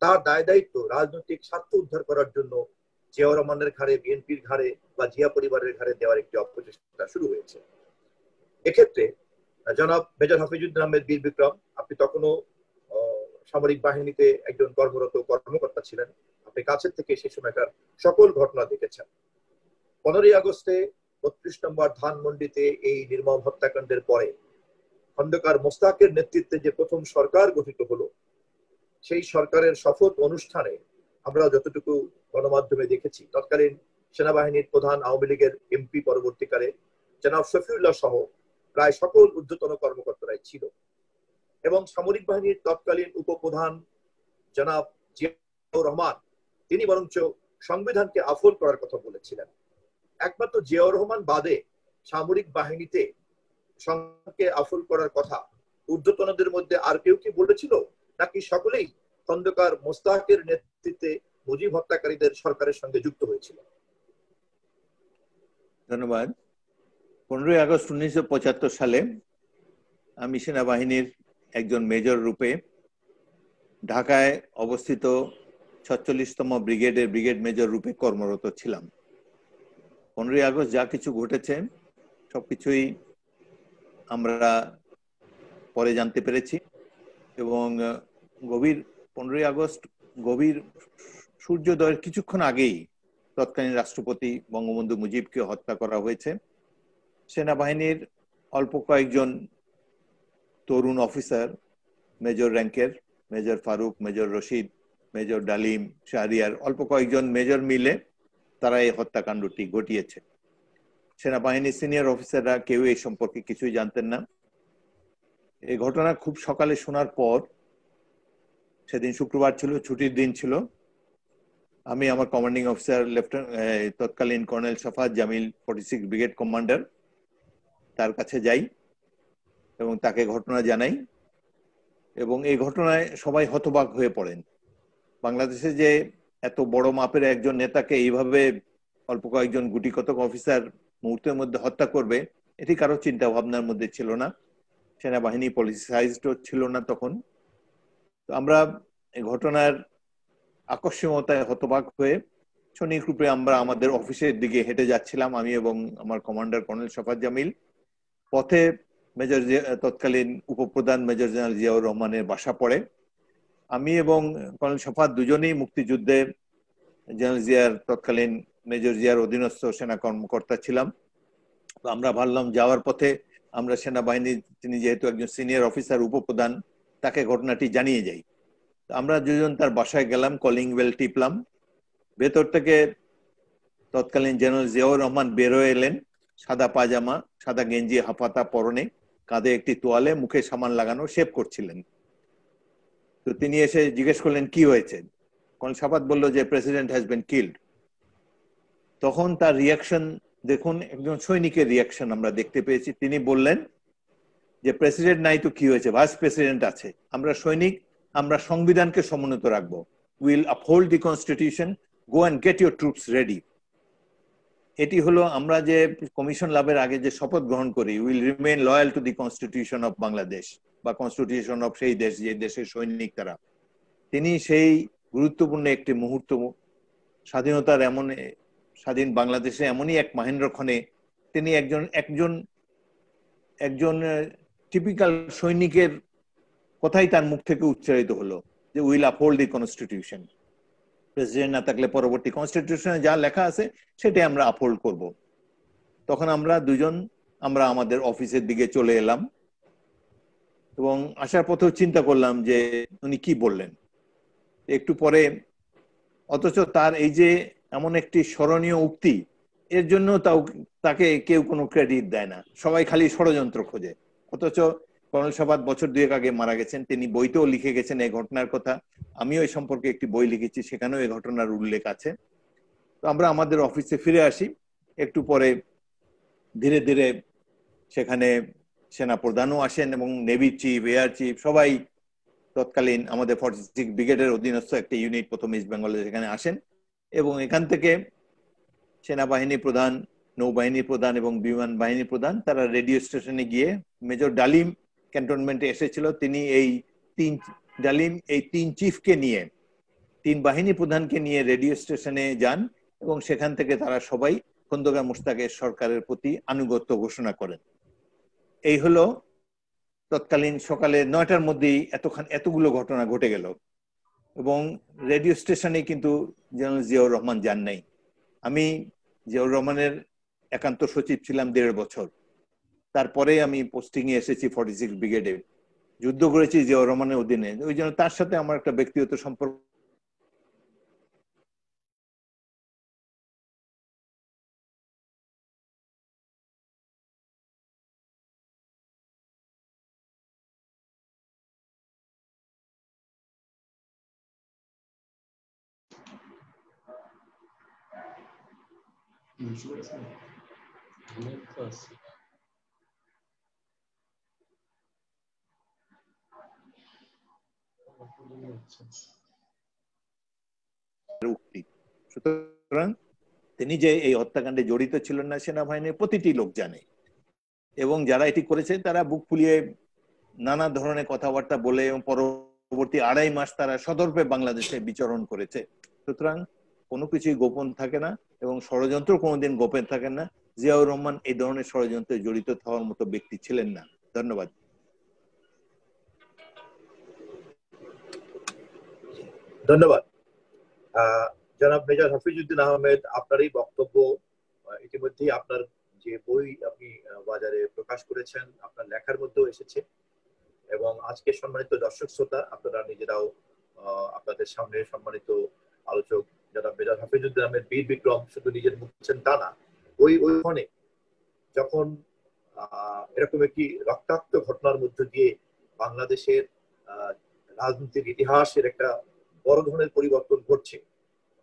তার দায় দায়িত্ব রাজনৈতিক স্বার্থ উদ্ধার করার জন্য জিয়াউর রহমানের ঘাড়ে, বিএনপির ঘাড়ে বা জিয়া পরিবারের ঘাড়ে দেওয়ার একটি অপচেষ্টা শুরু হয়েছে। এক্ষেত্রে জনাব মেজর হাফিজুদ্দিন আহমেদ বীর বিক্রম, আপনি তখনও সামরিক বাহিনীতে একজন কর্মরত কর্মকর্তা ছিলেন, আপনি কাছের থেকে সেই সময়কার সকল ঘটনা দেখেছেন। 15ই আগস্টে 32 নম্বর ধানমন্ডিতে এই নির্মম হত্যাকাণ্ডের পরে খন্দকার মোস্তাকের নেতৃত্বে যে প্রথম সরকার গঠিত হলো, সেই সরকারের শপথ অনুষ্ঠানে আমরা যতটুকু গণমাধ্যমে দেখেছি, তৎকালীন সেনাবাহিনীর প্রধান আওয়ামী লীগের এমপি পরবর্তীকালে জনাব শফিউল্লাহ সহ প্রায় সকল ঊর্ধ্বতন কর্মকর্তারাই ছিল এবং সামরিক বাহিনীর তৎকালীন উপপ্রধান জনাব জিয়াউর রহমান, তিনি বরঞ্চ সংবিধানকে আফল করার কথা বলেছিলেন। একমাত্র জিয়াউর রহমান বাদে সামরিক বাহিনীতে সংবিধানকে আফল করার কথা ঊর্ধ্বতনদের মধ্যে আর কেউ কি বলেছিল, নাকি সকলেই খন্দকার মোস্তাকের নেতৃত্বে মুজিব হত্যাকারীদের সরকারের সঙ্গে যুক্ত হয়েছিল? ধন্যবাদ। 15ই আগস্ট 1975 সালে আমি সেনাবাহিনীর একজন মেজর রূপে ঢাকায় অবস্থিত 46তম ব্রিগেডের ব্রিগেড মেজর রূপে কর্মরত ছিলাম। 15ই আগস্ট যা কিছু ঘটেছে সবকিছুই আমরা পরে জানতে পেরেছি এবং 15ই আগস্ট গভীর সূর্যোদয়ের কিছুক্ষণ আগেই তৎকালীন রাষ্ট্রপতি বঙ্গবন্ধু মুজিবকে হত্যা করা হয়েছে। সেনাবাহিনীর অল্প কয়েকজন তরুণ অফিসার, মেজর র্যাঙ্কের, major Faruk, major Rashid, major Dalim, Shahriar, অল্প কয়েকজন মেজর মিলে তারা এই হত্যাকাণ্ডটি ঘটিয়েছে। সেনাবাহিনীর সিনিয়র অফিসাররা কেউ এই সম্পর্কে কিছুই জানতেন না। এই ঘটনা খুব সকালে শোনার পর, সেদিন শুক্রবার ছিল, ছুটির দিন ছিল, আমি আমার কমান্ডিং অফিসার তৎকালীন কর্নেল শফাত জামিল 46 ব্রিগেড কমান্ডার, তার কাছে যাই এবং তাকে ঘটনা জানাই এবং এই ঘটনায় সবাই হতবাক হয়ে পড়েন। বাংলাদেশে যে এত বড় মাপের একজন নেতাকে এইভাবে অল্প কয়েকজন গুটিকতক অফিসার মুহূর্তের মধ্যে হত্যা করবে, এটি কারো চিন্তা ভাবনার মধ্যে ছিল না, সেনাবাহিনী পলিটিসাইজড ছিল না তখন। তো আমরা এই ঘটনার আকস্মিকতায় হতবাক হয়ে শনিক রূপে আমরা আমাদের অফিসের দিকে হেঁটে যাচ্ছিলাম, আমি এবং আমার কমান্ডার কর্নেল শফাত জামিল। পথে মেজর তৎকালীন উপপ্রধান মেজর জেনারেল জিয়াউর রহমানের বাসা পড়ে। আমি এবং কর্নেল শফাত দুজনেই মুক্তিযুদ্ধে জেনারেল জিয়ার তৎকালীন মেজর জিয়ার অধীনস্থ সেনা কর্মকর্তা ছিলাম। তো আমরা ভাবলাম যাওয়ার পথে আমরা সেনাবাহিনী, তিনি যেহেতু একজন সিনিয়র অফিসার উপপ্রধান, তাকে ঘটনাটি জানিয়ে যাই। আমরা দুজন তার বাসায় গেলাম, কলিং বেল টিপলাম। ভেতর থেকে তৎকালীন জেনারেল জিয়াউর রহমান বের হয়ে এলেন, সাদা পায়জামা, সাদা গেঞ্জি, হাফাতা পরনে, কাঁধে একটি তোয়ালে, মুখে সামান লাগানো, শেভ করছিলেন। তো তিনি এসে জিজ্ঞেস করলেন কি হয়েছে। কর্নেল শফাত বলল যে প্রেসিডেন্ট হ্যাজ বিন কিল্ড। তখন তার রিয়াকশন দেখুন, একজন সৈনিকের রিয়াকশন আমরা দেখতে পেয়েছি। তিনি বললেন যে প্রেসিডেন্ট নাই তো কি হয়েছে, ভাইস প্রেসিডেন্ট আছে, আমরা সৈনিক, আমরা সংবিধানকে সমুন্নত রাখবো, will uphold the constitution, go and get your troops ready. এটি হলো আমরা যে কমিশন লাভের আগে যে শপথ গ্রহণ করি, will remain loyal to the constitution of Bangladesh বা কনস্টিটিউশন অফ সেই দেশ যে দেশের সৈনিক তারা। তিনি সেই গুরুত্বপূর্ণ একটি মুহূর্ত, স্বাধীনতার এমন, স্বাধীন বাংলাদেশে এমনই এক মাহেন্দ্রক্ষণে তিনি একজন টিপিক্যাল সৈনিকের কথাই তার মুখ থেকে উচ্চারিত হলো যে will uphold the constitution, president না থাকলে পরবর্তী কনস্টিটিউশনে যা লেখা আছে সেটাই আমরা আপহোল্ড করব। তখন আমরা দুজন আমাদের অফিসের দিকে চলে এলাম এবং আসার পথেও চিন্তা করলাম যে উনি কি বললেন। একটু পরে, অথচ তার এই যে এমন একটি স্মরণীয় উক্তি, এর জন্য তাকে কেউ কোনো ক্রেডিট দেয় না, সবাই খালি ষড়যন্ত্র খোঁজে। অথচ কর্নেল শফাত বছর 2 আগে মারা গেছেন, তিনি বইতেও লিখে গেছেন এই ঘটনার কথা। আমিও এই সম্পর্কে একটি বই লিখেছি, সেখানেও এই ঘটনার উল্লেখ আছে। তো আমরা আমাদের অফিসে ফিরে আসি। একটু পরে ধীরে ধীরে সেখানে সেনা প্রধানও আসেন এবং নেভি চিফ, এয়ার চিফ সবাই তৎকালীন আমাদের 46 ব্রিগেডের অধীনস্থ একটা ইউনিট প্রথম ইস্ট বেঙ্গলে সেখানে আসেন। এবং এখান থেকে সেনাবাহিনী প্রধান, নৌবাহিনী প্রধান এবং বিমান বাহিনী প্রধান তারা রেডিও স্টেশনে গিয়ে, মেজর ডালিম ক্যান্টনমেন্টে এসেছিল, তিনি এই ডালিম এই 3 চিফকে নিয়ে, 3 বাহিনী প্রধানকে নিয়ে রেডিও স্টেশনে যান এবং সেখান থেকে তারা সবাই খন্দকার মোশতাকের সরকারের প্রতি আনুগত্য ঘোষণা করেন। এই হলো তৎকালীন সকালে 9টার মধ্যেই এতগুলো ঘটনা ঘটে গেল। এবং রেডিও স্টেশনে কিন্তু জেনারেল জিয়াউর রহমান যান নাই। আমি জিয়াউর রহমানের একান্ত সচিব ছিলাম 1.5 বছর। তারপরে আমি পোস্টিং এ এসেছি 46 ব্রিগেডে, যুদ্ধ করেছি জিয়াউর রহমানের অধীনে। ওই জন্য তার সাথে আমার একটা ব্যক্তিগত সম্পর্ক। সুতরাং তিনি যে এই হত্যাকাণ্ডে জড়িত ছিলেন না সেনাবাহিনীর প্রতিটি লোক জানে, এবং যারা এটি করেছে তারা বুক ফুলিয়ে নানা ধরনের কথাবার্তা বলে এবং পরবর্তী 2.5 মাস তারা সদর্পে বাংলাদেশে বিচরণ করেছে। সুতরাং কোনো কিছুই গোপন থাকে না এবং ষড়যন্ত্র কোনোদিন গোপন থাকে না। জিয়াউর রহমান এই ধরনের ষড়যন্ত্রে জড়িত হওয়ার মতো ব্যক্তি ছিলেন না। ধন্যবাদ। ধন্যবাদ জনাব মেজর হাফিজউদ্দিন আহমেদ। আপনার এই বক্তব্য ইতিমধ্যেই আপনার যে বই আপনি বাজারে প্রকাশ করেছেন, আপনার লেখার মধ্যেও এসেছে, এবং আজকে সম্মানিত দর্শক শ্রোতা আপনারা নিজেরাও আপনাদের সামনে সম্মানিত আলোচক জনাব মেজর হাফিজউদ্দিন আহমেদ বীর বিক্রম শুধু নিজের মুখ বলছেন তা না, ওইখানে যখন এরকম একটি রক্তাক্ত ঘটনার মধ্য দিয়ে বাংলাদেশের রাজনীতির ইতিহাসের একটা বড় ধরনের পরিবর্তন ঘটছে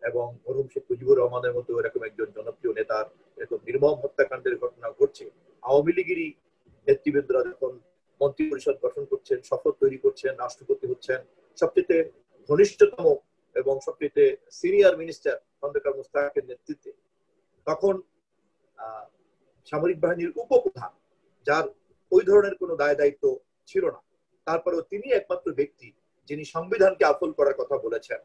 এবং মরহুম শেখ মুজিবুর রহমানের মতো এরকম একজন জনপ্রিয় নেতার এরকম নির্মম হত্যাকাণ্ডের ঘটনা ঘটছে, আওয়ামী লীগেরই নেতৃবৃন্দরা যখন মন্ত্রী পরিষদ গঠন করছেন, শপথ তৈরি করছেন, রাষ্ট্রপতি হচ্ছেন, সবচেয়ে ঘনিষ্ঠতম এবং সবচেয়ে সিনিয়র মিনিস্টার খন্দকার মোশতাকের নেতৃত্বে, তখন সামরিক বাহিনীর উপপ্রধান যার ওই ধরনের কোনো দায় দায়িত্ব ছিল না। তারপরেও তিনি একমাত্র ব্যক্তি যিনি সংবিধানকে আফল করার কথা বলেছেন,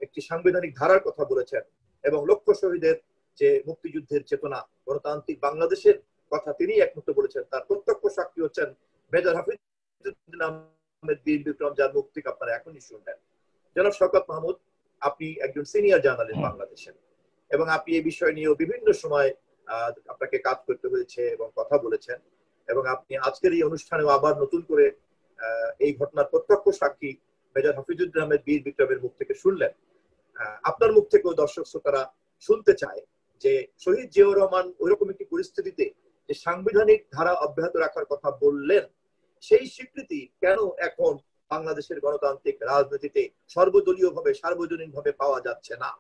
একটি সাংবিধানিক ধারার কথা বলেছেন, এবং লক্ষ শহীদের যে মুক্তিযুদ্ধের চেতনা, গণতান্ত্রিক বাংলাদেশের কথা তিনি একমাত্র বলেছেন। তার প্রত্যক্ষ সাক্ষী হচ্ছেন মেজর হাফিজউদ্দিন আহমেদ বীর বিক্রম, যার মুক্তি আপনারা এখনই শুনলেন। জনাব শওকত মাহমুদ, আপনি একজন সিনিয়র জার্নালিস্ট বাংলাদেশের, এবং আপনি এই বিষয় নিয়েও বিভিন্ন সময় আপনাকে কাজ করতে হয়েছে এবং কথা বলেছেন, এবং আপনি আজকের এই অনুষ্ঠানেও আবার নতুন করে এই ঘটনার প্রত্যক্ষ সাক্ষী মেজর হাফিজউদ্দিন আহমেদ বীর বিক্রমের মুখ থেকে শুনলেন। আপনার মুখ থেকেও দর্শক শ্রোতারা শুনতে চায় যে শহীদ জিয়াউর রহমান ওইরকম একটি পরিস্থিতিতে যে সাংবিধানিক ধারা অব্যাহত রাখার কথা বললেন, সেই স্বীকৃতি কেন এখন বাংলাদেশের গণতান্ত্রিক রাজনীতিতে সর্বদলীয়ভাবে সার্বজনীনভাবে পাওয়া যাচ্ছে না?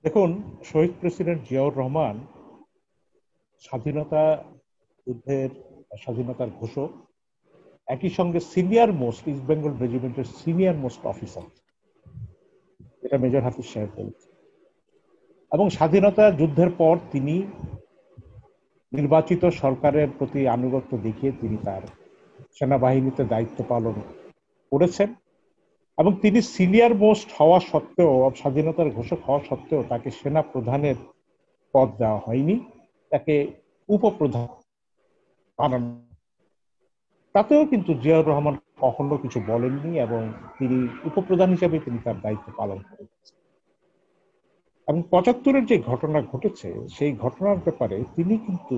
দেখুন, শহীদ প্রেসিডেন্ট জিয়াউর রহমান স্বাধীনতা যুদ্ধের স্বাধীনতার ঘোষক, একই সঙ্গে সিনিয়র মোস্ট ইস্ট বেঙ্গল রেজিমেন্টের সিনিয়র মোস্ট অফিসার, এটা মেজর হাফিজ সাহেব বলেছে। এবং স্বাধীনতা যুদ্ধের পর তিনি নির্বাচিত সরকারের প্রতি আনুগত্য দেখিয়ে তিনি তার সেনাবাহিনীতে দায়িত্ব পালন করেছেন, এবং তিনি সিনিয়র মোস্ট হওয়া সত্ত্বেও, স্বাধীনতার ঘোষক হওয়া সত্ত্বেও তাকে সেনা প্রধানের পদ দেওয়া হয়নি, তাকে উপপ্রধান বানানো। তাতেও কিন্তু জিয়াউর রহমান কখনো কিছু বলেননি, এবং তিনি উপপ্রধান হিসেবে তিনি তার দায়িত্ব পালন করেছেন। এবং ৭৫-এর যে ঘটনা ঘটেছে সেই ঘটনার ব্যাপারে তিনি কিন্তু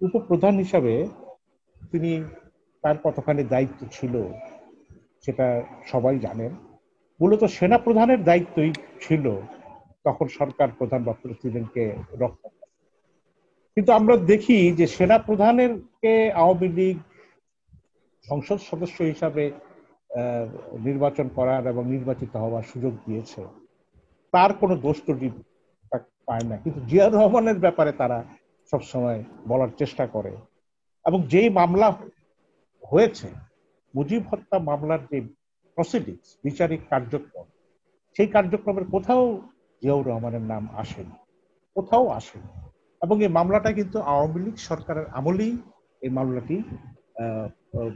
উপপ্রধান হিসাবে তিনি তার কতখানি দায়িত্ব ছিল সেটা সবাই জানেন। মূলত সেনা প্রধানের দায়িত্বই ছিল তখন সরকার প্রধান বা প্রেসিডেন্টকে রক্ষা করা। কিন্তু আমরা দেখি যে সেনা প্রধানেরকে আওয়ামী লীগ সংসদ সদস্য হিসাবে নির্বাচন করার এবং নির্বাচিত হওয়ার সুযোগ দিয়েছে, তার কোনো দোষ ত্রুটি পায় না। কিন্তু জিয়াউর রহমানের ব্যাপারে তারা সবসময় বলার চেষ্টা করে, এবং যেই মামলা হয়েছে মুজিব হত্যা মামলার যে প্রসিডিংস, বিচারিক কার্যক্রম, সেই কার্যক্রমের কোথাও জিয়াউর রহমানের নাম আসেনি, কোথাও আসেনি। এবং এই মামলাটা কিন্তু আওয়ামী লীগ সরকারের আমলেই এই মামলাটি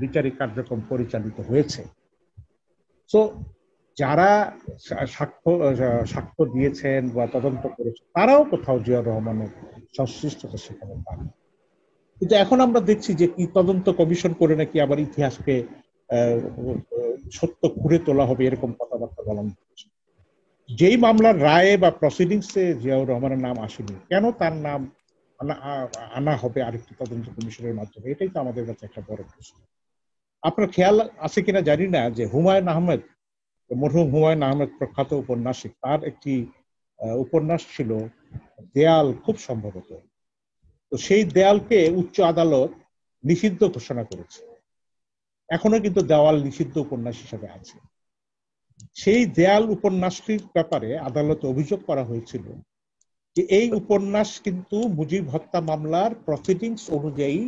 বিচারিক কার্যক্রম পরিচালিত হয়েছে। তো যারা সাক্ষ্য দিয়েছেন বা তদন্ত করেছেন তারাও কোথাও জিয়াউর রহমানের সংশ্লিষ্টতা সেখানে পান। কিন্তু এখন আমরা দেখছি যে কি তদন্ত কমিশন করে নাকি আবার ইতিহাসকে সত্য খুঁড়ে তোলা হবে, এরকম কথাবার্তা বলানো হচ্ছে। যেই মামলার রায়ে বা প্রসিডিংসে জিয়াউর রহমানের নাম আসেনি, কেন তার নাম আনা হবে আরেকটি তদন্ত কমিশনের মাধ্যমে? এটাই তো আমাদের কাছে একটা বড় প্রশ্ন। আপনার খেয়াল আছে কিনা জানি না যে হুমায়ুন আহমেদ, মরহুম হুমায়ুন আহমেদ প্রখ্যাত উপন্যাসিক, তার একটি উপন্যাস ছিল দেয়াল, খুব সম্ভবত। তো সেই দেয়ালকে উচ্চ আদালত নিষিদ্ধ ঘোষণা করেছে, এখনো কিন্তু দেওয়াল নিষিদ্ধ উপন্যাস হিসেবে আছে। সেই দেয়াল উপন্যাসটির ব্যাপারে আদালতে অভিযোগ করা হয়েছিল যে এই উপন্যাস কিন্তু মুজিব হত্যা মামলার প্রসিডিংস অনুযায়ী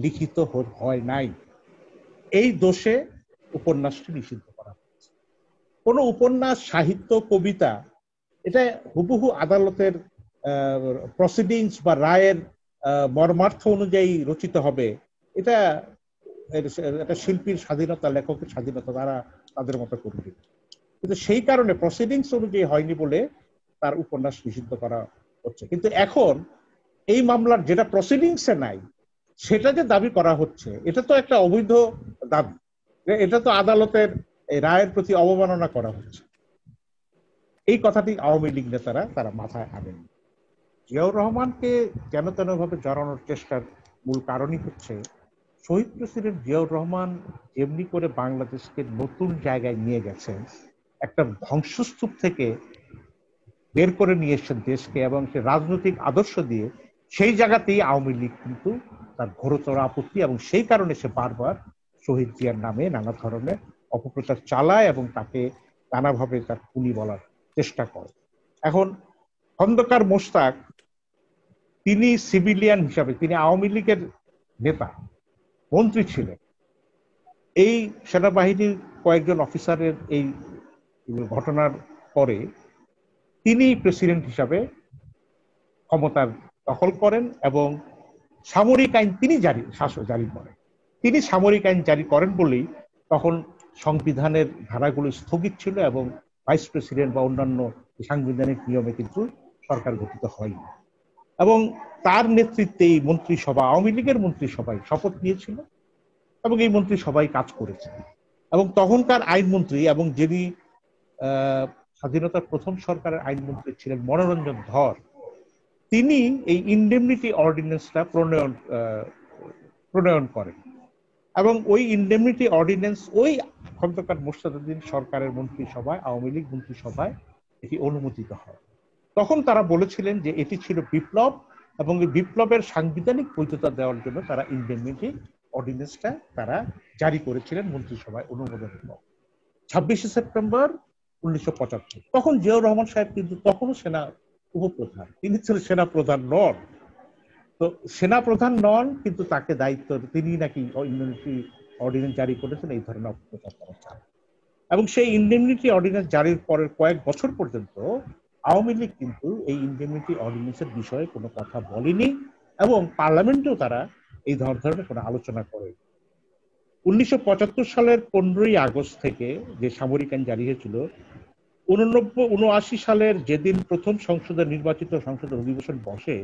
লিখিত হয় নাই। এই দোষে উপন্যাসটি নিষিদ্ধ করা হয়েছে। কোন উপন্যাস, সাহিত্য, কবিতা, এটা হুবহু আদালতের প্রসিডিংস বা রায়ের মর্মার্থ অনুযায়ী রচিত হবে, এটা শিল্পীর স্বাধীনতা, লেখকের স্বাধীনতা, তারা তাদের মতো করবে। কিন্তু সেই কারণে প্রসিডিংস অনুযায়ী হয়নি বলে তার উপন্যাস নিষিদ্ধ করা হচ্ছে। কিন্তু এখন এই মামলার যেটা প্রসিডিংসে নাই সেটা যে দাবি করা হচ্ছে, এটা তো একটা অবৈধ দাবি, এটা তো আদালতের রায়ের প্রতি অবমাননা করা হচ্ছে। এই কথাটি আওয়ামী লীগ নেতারা তারা মাথায় আনেন। জিয়াউর রহমানকে যেন তেন ভাবে জড়ানোর চেষ্টার মূল কারণই হচ্ছে শহীদ প্রেসিডেন্ট জিয়াউর রহমান এমনি করে বাংলাদেশকে নতুন জায়গায় নিয়ে গেছেন, একটা ধ্বংসস্তূপ থেকে বের করে নিয়ে এসেছেন দেশকে, এবং সে রাজনৈতিক আদর্শ দিয়ে সেই জায়গাতেই আওয়ামী লীগ কিন্তু তার ঘোরতর আপত্তি, এবং সেই কারণে সে বারবার শহীদ জিয়ার নামে নানা ধরনের অপপ্রচার চালায় এবং তাকে নানাভাবে তার খুনি বলার চেষ্টা করে। এখন খন্দকার মোশতাক, তিনি সিভিলিয়ান হিসাবে, তিনি আওয়ামী লীগের নেতা, মন্ত্রী ছিলেন। এই সেনাবাহিনীর কয়েকজন অফিসারের এই ঘটনার পরে তিনি প্রেসিডেন্ট হিসাবে ক্ষমতার দখল করেন, এবং সামরিক আইন তিনি জারি করেন। তিনি সামরিক আইন জারি করেন বলেই তখন সংবিধানের ধারাগুলো স্থগিত ছিল এবং ভাইস প্রেসিডেন্ট বা অন্যান্য সাংবিধানিক নিয়মে কিন্তু সরকার গঠিত হয়নি। এবং তার নেতৃত্বে এই মন্ত্রিসভা, আওয়ামী লীগের মন্ত্রিসভায় শপথ নিয়েছিল এবং এই মন্ত্রিসভায় কাজ করেছে। এবং তখনকার আইনমন্ত্রী এবং যিনি স্বাধীনতার প্রথম সরকারের আইনমন্ত্রী ছিলেন মনোরঞ্জন ধর, তিনি এই ইনডেমনিটি অর্ডিন্যান্সটা প্রণয়ন করেন এবং ওই ইনডেমনিটি অর্ডিন্যান্স ওই খন্দকার মোরশেদুদ্দিন সরকারের মন্ত্রিসভায়, আওয়ামী লীগ মন্ত্রিসভায় এটি অনুমোদিত হয়। তখন তারা বলেছিলেন যে এটি ছিল বিপ্লব এবং এই বিপ্লবের সাংবিধানিক বৈধতা দেওয়ার জন্য তারা ইনডেমনিটি অর্ডিন্যান্সটা তারা জারি করেছিলেন মন্ত্রিসভায় অনুমোদনের পর 26শে সেপ্টেম্বর 1975। তখন জিয়াউর রহমান সাহেব কিন্তু তখনও সেনা উপপ্রধান, তিনি ছিলেন সেনা প্রধান নন। তো সেনা প্রধান নন, কিন্তু তাকে দায়িত্ব, তিনি নাকি ইনডেমনিটি অর্ডিন্যান্স জারি করেছেন এই ধরনের অপপ্রচার করা চান। এবং সেই ইনডেমনিটি অর্ডিন্যান্স জারির পরের কয়েক বছর পর্যন্ত আওয়ামী লীগ কিন্তু এই ইনডেমনিটি অর্ডিন্যান্সের বিষয়ে কোনো কথা বলেনি এবং পার্লামেন্টেও তারা এই ধরনের কোনো আলোচনা করে। 1975 সালের 15ই আগস্ট থেকে যে সামরিক আইন জারি হয়েছিল, 79 সালের যেদিন প্রথম সংসদের নির্বাচিত সংসদের অধিবেশন বসে,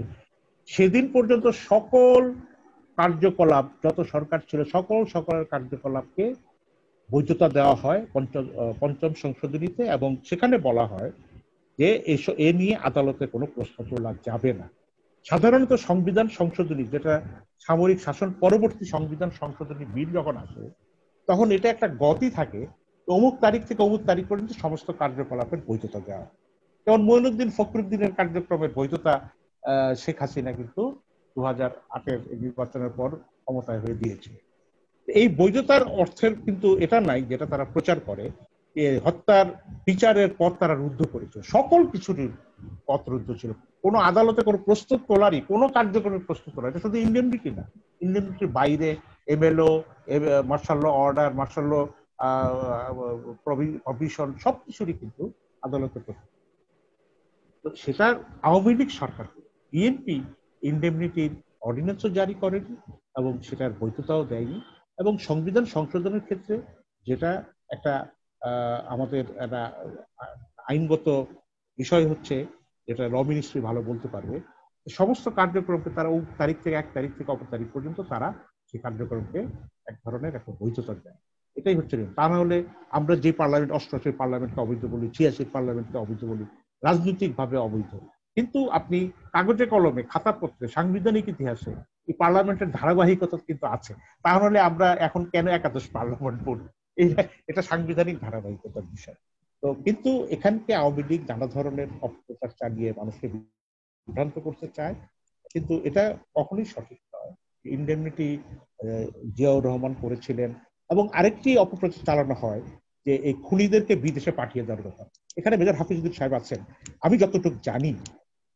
সেদিন পর্যন্ত সকল কার্যকলাপ, যত সরকার ছিল সকলের কার্যকলাপকে বৈধতা দেওয়া হয় পঞ্চম সংশোধনীতে এবং সেখানে বলা হয় যে এ নিয়ে আদালতে কোনো প্রশ্ন তোলা যাবে না। সাধারণত সংবিধান সংশোধনী, যেটা সামরিক শাসন পরবর্তী সংবিধান সংশোধনী বিল যখন আসে, তখন এটা একটা গতি থাকে, অমুক তারিখ থেকে অমুক তারিখ পর্যন্ত সমস্ত কার্যকলাপের বৈধতা দেওয়া। যেমন মঈনুদ্দিন ফখরুদ্দিনের কার্যক্রমের বৈধতা শেখ হাসিনা কিন্তু 2008-এর নির্বাচনের পর ক্ষমতায় হয়ে দিয়েছে। এই বৈধতার অর্থের কিন্তু এটা নাই যেটা তারা প্রচার করে, হত্যার বিচারের পথ তারা রুদ্ধ করেছে। সকল কিছুরই পথ রুদ্ধ ছিল, কোনো আদালতে কোনো প্রস্তুত তোলারই, কোনো কার্যক্রমের প্রস্তুত তোলা, এটা শুধু ইনডেমনিটি না, ইনডেমনিটির বাইরে MLO, martial law order, martial law provision, সবকিছুরই কিন্তু আদালতে প্রস্তুত। তো সেটার আওয়ামী লীগ সরকার, বিএনপি ইনডেমনিটির অর্ডিন্যান্সও জারি করেনি এবং সেটার বৈধতাও দেয়নি। এবং সংবিধান সংশোধনের ক্ষেত্রে যেটা একটা আমাদের একটা আইনগত বিষয় হচ্ছে, যেটা ল মিনিস্ট্রি ভালো বলতে পারবে, সমস্ত কার্যক্রমকে তারা ওই তারিখ থেকে 1 তারিখ থেকে অপর তারিখ পর্যন্ত তারা সেই কার্যক্রমকে এক ধরনের একটা বৈধতা দেয়। এটাই হচ্ছে। তা না হলে আমরা যে পার্লামেন্ট, 88 পার্লামেন্টকে অবৈধ বলি, 86 পার্লামেন্টকে অবৈধ বলি, রাজনৈতিক ভাবে অবৈধ, কিন্তু আপনি কাগজে কলমে খাতাপত্রে সাংবিধানিক ইতিহাসে এই পার্লামেন্টের ধারাবাহিকতা কিন্তু আছে। তাহলে আমরা এখন কেন একাদশ পার্লামেন্ট বলি? এটা সাংবিধানিক ধারাবাহিকতার বিষয়। তো কিন্তু এখানকে আওয়ামী লীগ নানা ধরনের অপপ্রচার চালিয়ে মানুষকে বিভ্রান্ত করতে চায়, কিন্তু এটা কখনোই সঠিক নয়। ইনডেমনিটি জিয়াউর রহমান করেছিলেন এবং আরেকটি অপপ্রচার চালানো হয় যে এই খুনিদেরকে বিদেশে পাঠিয়ে দেওয়ার কথা। এখানে মেজর হাফিজউদ্দিন সাহেব আছেন, আমি যতটুকু জানি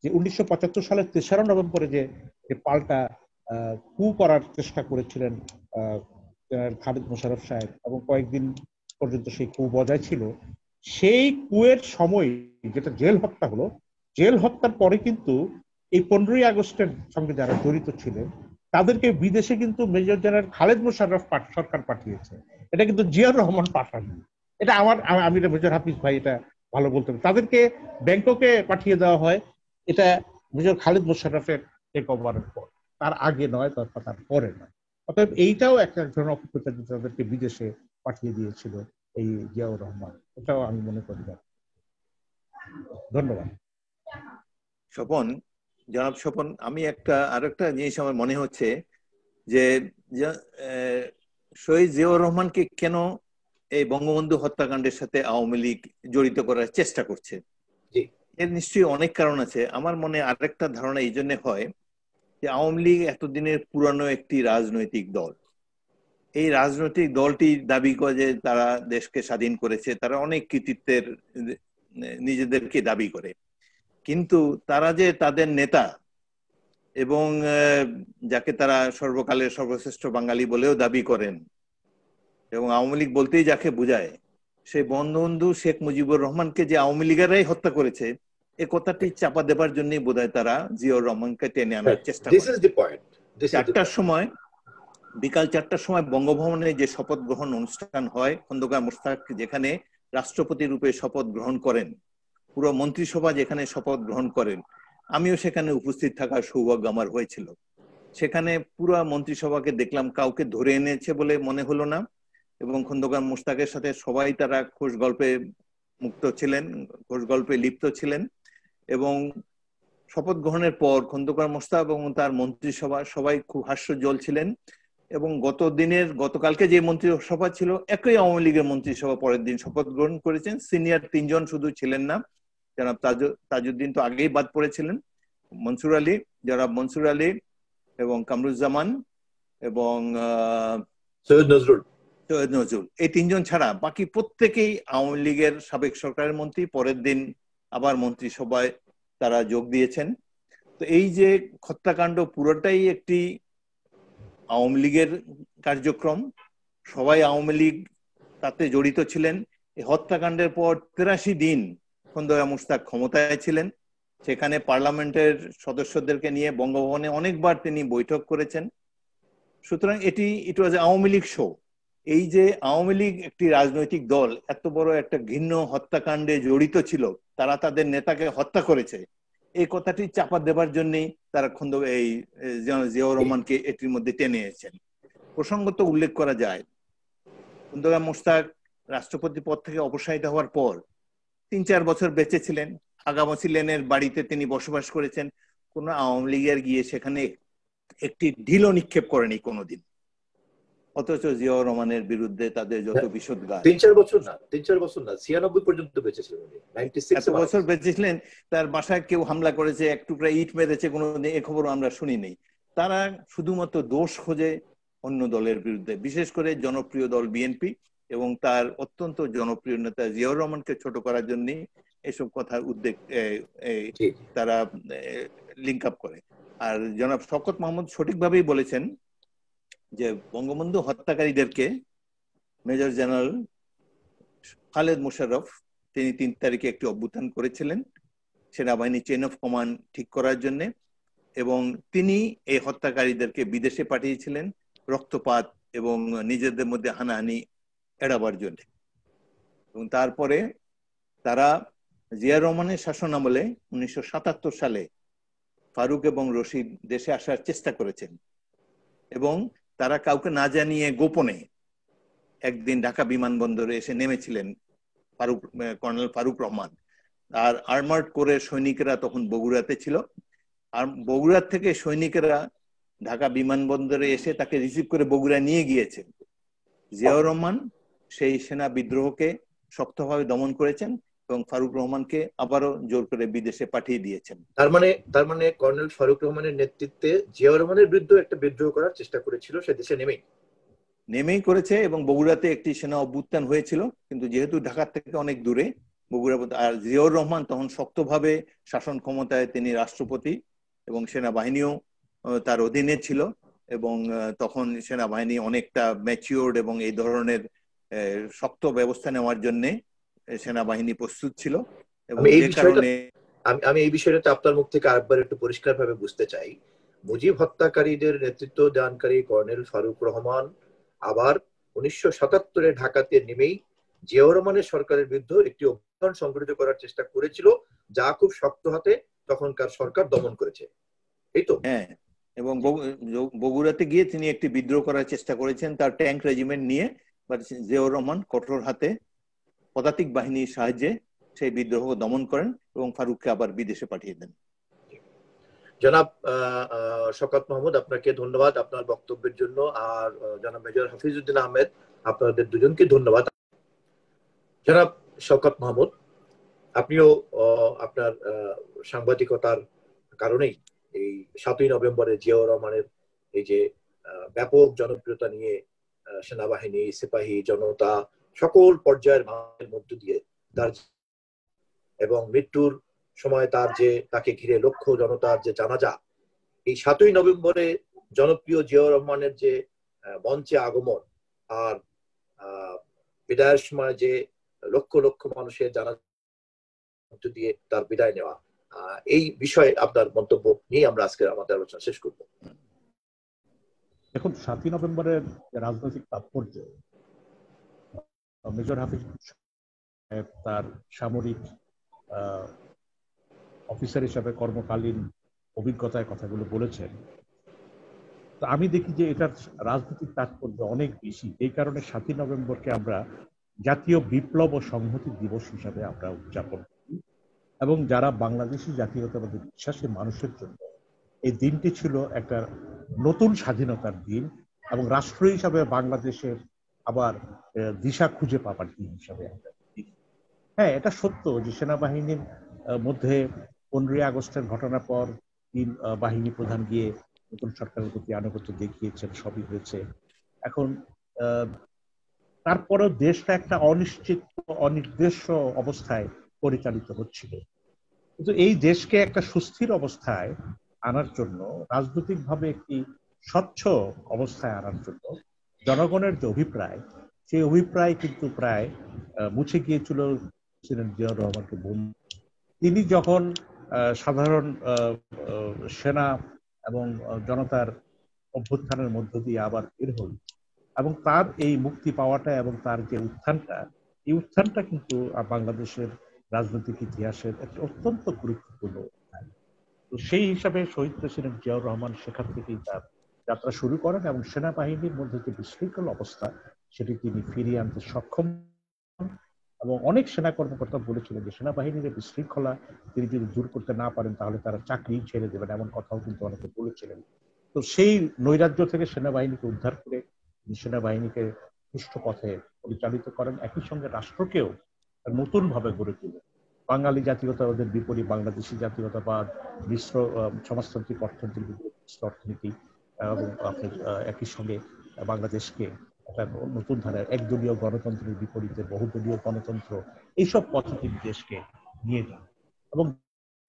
যে 1975 সালের 3রা নভেম্বরে যে পাল্টা কু করার চেষ্টা করেছিলেন খালিদ মোশাররফ সাহেব এবং কয়েকদিন পর্যন্ত সেই কু বজায় ছিল, সেই কুয়ের সময় যেটা জেল হত্যা হলো, জেল হত্যার পরে কিন্তু এই 15ই আগস্টের সঙ্গে যারা জড়িত ছিলেন তাদেরকে বিদেশে কিন্তু মেজর জেনারেল খালিদ মোশাররফ সরকার পাঠিয়েছে, এটা কিন্তু জিয়াউর রহমান পাঠাননি। এটা আমি মেজর হাফিজ ভাই এটা ভালো বলতে পারি। তাদেরকে ব্যাংককে পাঠিয়ে দেওয়া হয়, এটা মেজর খালিদ মোশাররফের টেক ওভারের পর, তার আগে নয়, তার পরে নয়। অতএব এইটাও একটা ধরনের অপপ্রচার, তাদেরকে বিদেশে পাঠিয়ে দিয়েছিল এই জিয়াউর রহমান, এটাও আমি মনে করি। ধন্যবাদ। স্বপন, জনাব স্বপন, আমি আরেকটা জিনিস আমার মনে হচ্ছে যে শহীদ জিয়াউর রহমানকে কেন এই বঙ্গবন্ধু হত্যাকাণ্ডের সাথে আওয়ামী লীগ জড়িত করার চেষ্টা করছে, এর নিশ্চয়ই অনেক কারণ আছে। আমার মনে আরেকটা ধারণা এই জন্য হয় যে আওয়ামী লীগ এতদিনের পুরানো একটি রাজনৈতিক দল, এই রাজনৈতিক দলটি দাবি করে যে তারা দেশকে স্বাধীন করেছে, তারা অনেক কৃতিত্বের নিজেদেরকে দাবি করে, কিন্তু তারা যে তাদের নেতা এবং যাকে তারা সর্বকালের সর্বশ্রেষ্ঠ বাঙালি বলেও দাবি করেন এবং আওয়ামী লীগ বলতেই যাকে বোঝায়, সেই বঙ্গবন্ধু শেখ মুজিবুর রহমানকে যে আওয়ামী লীগেরাই হত্যা করেছে, এ কথাটি চাপা দেবার জন্যই বোধহয় তারা জিয়াউর রহমানকে টেনে আনার চেষ্টা করে। 4টার সময়, বিকাল 4টার সময় বঙ্গভবনে যে শপথ গ্রহণ অনুষ্ঠান হয়, খন্দকার মোশতাক যেখানে রাষ্ট্রপতি রূপে শপথ গ্রহণ করেন, পুরো মন্ত্রিসভা যেখানে শপথ গ্রহণ করেন, আমিও সেখানে উপস্থিত থাকার সৌভাগ্য আমার হয়েছিল। সেখানে পুরো মন্ত্রিসভাকে দেখলাম, কাউকে ধরে এনেছে বলে মনে হলো না, এবং খন্দকার মোশতাকের সাথে সবাই তারা খোশ গল্পে মুক্ত ছিলেন, খোশ গল্পে লিপ্ত ছিলেন। এবং শপথ গ্রহণের পর খন্দকার মোশতাক এবং তার মন্ত্রিসভা সবাই খুব হাস্যোজ্জ্বল ছিলেন। এবং গতকালকে যে মন্ত্রিসভা ছিল, একই আওয়ামী লীগের মন্ত্রিসভা পরের দিন শপথ গ্রহণ করেছেন। সিনিয়র 3 জন শুধু ছিলেন না, জনাব তাজউদ্দিন তো আগেই বাদ পড়েছিলেন, জনাব মনসুর আলী এবং কামরুজ্জামান এবং সৈয়দ নজরুল, এই 3 জন ছাড়া বাকি প্রত্যেকেই আওয়ামী লীগের সাবেক সরকারের মন্ত্রী। পরের দিন আবার মন্ত্রিসভায় তারা যোগ দিয়েছেন। তো এই যে হত্যাকাণ্ড পুরোটাই একটি আওয়ামী লীগের কার্যক্রম, সবাই আওয়ামী লীগ তাতে জড়িত ছিলেন। এই হত্যাকাণ্ডের পর 83 দিন খন্দকার মোশতাক ক্ষমতায় ছিলেন। সেখানে পার্লামেন্টের সদস্যদেরকে নিয়ে বঙ্গভবনে অনেকবার তিনি বৈঠক করেছেন। সুতরাং ইট ওয়াজ আওয়ামী লীগ শো। এই যে আওয়ামী লীগ একটি রাজনৈতিক দল এত বড় একটা ঘৃণ্য হত্যাকাণ্ডে জড়িত ছিল, তারা তাদের নেতাকে হত্যা করেছে, এই কথাটি চাপা দেবার জন্যই তারা জিয়াউর রহমানকে এটির মধ্যে টেনে এনেছেন। প্রসঙ্গত উল্লেখ করা যায়, খন্দকার মোশতাক রাষ্ট্রপতি পদ থেকে অপসারিত হওয়ার পর 3-4 বছর বেঁচে ছিলেন। আগামসি লেনের বাড়িতে তিনি বসবাস করেছেন। কোন আওয়ামী লীগের গিয়ে সেখানে একটি ঢিলও নিক্ষেপ করেনি কোনোদিন। অথচ জিয়াউর রহমানের বিরুদ্ধে তাদের যত বিষোদ্গার। 3-4 বছর না, 96 পর্যন্ত বেঁচেছিলেন। 96 এত বছর বেঁচেছিলেন, তার বাসায় কেউ হামলা করেছে, এক টুকরা ইট মেরেছে, কোনোদিন এ খবর আমরা শুনি নেই। তারা শুধুমাত্র দোষ খোঁজে অন্য দলের বিরুদ্ধে, বিশেষ করে জনপ্রিয় দল বিএনপি এবং তার অত্যন্ত জনপ্রিয় নেতা জিয়াউর রহমানকে ছোট করার জন্য এসব কথার উদ্বেগ তারা লিঙ্ক আপ করে। আর জনাব শওকত মাহমুদ সঠিকভাবেই বলেছেন যে বঙ্গবন্ধু হত্যাকারীদেরকে মেজর জেনারেল খালেদ মোশাররফ তিনি 3 তারিখে একটি অভ্যুত্থান করেছিলেন সেনাবাহিনী চেইন অফ কমান্ড ঠিক করার জন্য, এবং তিনি এই হত্যাকারীদেরকে বিদেশে পাঠিয়েছিলেন রক্তপাত এবং নিজেদের মধ্যে হানাহানি এড়াবার জন্য। এবং তারপরে তারা জিয়াউর রহমানের শাসন আমলে 1977 সালে ফারুক এবং রশিদ দেশে আসার চেষ্টা করেছেন, এবং তারা কাউকে না জানিয়ে গোপনে একদিন ঢাকা বিমানবন্দরে এসে নেমেছিলেন কর্নেল ফারুক রহমান। আর আর্মার্ড কোরের সৈনিকেরা তখন বগুড়াতে ছিল, আর বগুড়া থেকে সৈনিকেরা ঢাকা বিমানবন্দরে এসে তাকে রিসিভ করে বগুড়া নিয়ে গিয়েছেন। জিয়াউর রহমান সেই সেনা বিদ্রোহকে শক্তভাবে দমন করেছেন এবং ফারুক রহমানকে আবারও জোর করে বিদেশে পাঠিয়ে দিয়েছেন। তার মানে কর্নেল ফারুক রহমানের নেতৃত্বে জিয়াউর রহমানের বিরুদ্ধে একটা বিদ্রোহ করার চেষ্টা করেছিল, সে দেশে নেমেই করেছে, এবং বগুড়াতে একটি সেনা অভ্যুত্থান হয়েছিল, কিন্তু যেহেতু ঢাকা থেকে অনেক দূরে বগুড়া, আর জিয়াউর রহমান তখন শক্তভাবে শাসন ক্ষমতায়, তিনি রাষ্ট্রপতি এবং সেনাবাহিনীও তার অধীনে ছিল, এবং তখন সেনাবাহিনী অনেকটা ম্যাচিওর্ড এবং এই ধরনের শক্ত ব্যবস্থা নেওয়ার জন্য সেনাবাহিনী প্রস্তুত ছিল। এবং আমি এই বিষয়টা আপনার মুখ থেকে আরেকবার একটু পরিষ্কার ভাবে বুঝতে চাই। মুজিব হত্যাকারীদের নেতৃত্ব দানকারী কর্নেল ফারুক রহমান আবার 1977-এ ঢাকাতে নেমেই জিয়াউর রহমানের সরকারের বিরুদ্ধে একটি অভ্যুত্থান সংগঠিত করার চেষ্টা করেছিল, যা খুব শক্ত হাতে তখনকার সরকার দমন করেছে, এই তো? হ্যাঁ, এবং বগুড়াতে গিয়ে তিনি একটি বিদ্রোহ করার চেষ্টা করেছেন তার ট্যাঙ্ক রেজিমেন্ট নিয়ে। জিয়াউর রহমান কঠোর হাতে পদাতিক বাহিনীর সাহায্যে সেই বিদ্রোহ দমন করেন এবং ফারুককে আবার বিদেশে পাঠিয়ে দেন। জনাব শওকত মাহমুদ, আপনাকে ধন্যবাদ আপনার বক্তব্যের জন্য, আর জনাব মেজর হাফিজউদ্দিন আহমেদ, আপনাদের দুজনকে ধন্যবাদ। জনাব শওকত মাহমুদ, আপনিও আপনার সাংবাদিকতার কারণেই এই 7ই নভেম্বরে জিয়াউর রহমানের এই যে ব্যাপক জনপ্রিয়তা নিয়ে সেনাবাহিনী, সিপাহী, জনতা সকল পর্যায়ের মানুষের মধ্য দিয়ে তার এবং মৃত্যুর সময় তাকে ঘিরে লক্ষ জনতার যে জানাজা, এই 7ই নভেম্বরে জনপ্রিয় জিয়াউর রহমানের যে মঞ্চে আগমন আর বিদায়ের সময় যে লক্ষ লক্ষ মানুষের জানাজা মধ্য দিয়ে তার বিদায় নেওয়া, এই বিষয়ে আপনার মন্তব্য নিয়ে আমরা আজকে আমাদের আলোচনা শেষ করব। দেখুন ৭ই নভেম্বরের রাজনৈতিক তাৎপর্য মেজর হাফিজ সাহেব তার সামরিক অফিসার হিসাবে কর্মকালীন অভিজ্ঞতায় কথাগুলো বলেছেন। তো আমি দেখি যে এটার রাজনৈতিক তাৎপর্য অনেক বেশি। এই কারণে ৭ই নভেম্বরকে আমরা জাতীয় বিপ্লব ও সংহতি দিবস হিসাবে আমরা উদযাপন করি, এবং যারা বাংলাদেশি জাতীয়তাবাদী বিশ্বাসী মানুষের জন্য এই দিনটি ছিল একটা নতুন স্বাধীনতার দিন এবং রাষ্ট্র হিসাবে বাংলাদেশের আবার দিশা খুঁজে পাবার দিন হিসাবে আমরা দেখি। হ্যাঁ, এটা সত্য যে সেনাবাহিনীর মধ্যে 15ই আগস্টের ঘটনার পর তিন বাহিনী প্রধান গিয়ে নতুন সরকারের প্রতি আনুগত্য দেখিয়েছেন, সবই হয়েছে। এখন তারপরেও দেশটা একটা অনিশ্চিত অনির্দেশ্য অবস্থায় পরিচালিত হচ্ছিল। কিন্তু এই দেশকে একটা সুস্থির অবস্থায় আনার জন্য, রাজনৈতিকভাবে একটি স্বচ্ছ অবস্থায় আনার জন্য জনগণের যে অভিপ্রায়, সেই অভিপ্রায় কিন্তু প্রায় মুছে গিয়েছিল প্রেসিডেন্ট জিয়াউর রহমানকে বন্ধু। তিনি যখন সাধারণ সেনা এবং জনতার অভ্যুত্থানের মধ্য দিয়ে আবার বের হল, এবং তার এই মুক্তি পাওয়াটা এবং তার যে উত্থানটা, এই উত্থানটা কিন্তু বাংলাদেশের রাজনৈতিক ইতিহাসের একটা অত্যন্ত গুরুত্বপূর্ণ উত্থান। তো সেই হিসাবে শহীদ প্রেসিডেন্ট জিয়াউর রহমান সেখান থেকেই তার যাত্রা শুরু করেন এবং সেনাবাহিনীর মধ্যে যে বিশৃঙ্খল অবস্থা সেটি তিনি ফিরিয়ে আনতে সক্ষম। এবং অনেক সেনা কর্মকর্তা বলেছিলেন যে সেনাবাহিনীর বিশৃঙ্খলা তিনি যদি দূর করতে না পারেন তাহলে তারা চাকরি ছেড়ে দেবেন, এমন কথাও কিন্তু অনেকে বলেছিলেন। তো সেই নৈরাজ্য থেকে সেনাবাহিনীকে উদ্ধার করে সেনাবাহিনীকে সুষ্ঠু পথে পরিচালিত করেন, একই সঙ্গে রাষ্ট্রকেও নতুন ভাবে গড়ে তোলেন। বাঙালি জাতীয়তাবাদের বিপরীত বাংলাদেশি জাতীয়তাবাদ, মিশ্র সমাজতান্ত্রিক অর্থনীতির বিপরীত মিশ্র অর্থনীতি, এবং একই সঙ্গে বাংলাদেশকে একটা নতুন ধারার একদলীয় গণতন্ত্রের বিপরীতে বহুদলীয় গণতন্ত্র, এইসব পথে তিনি দেশকে নিয়ে যান। এবং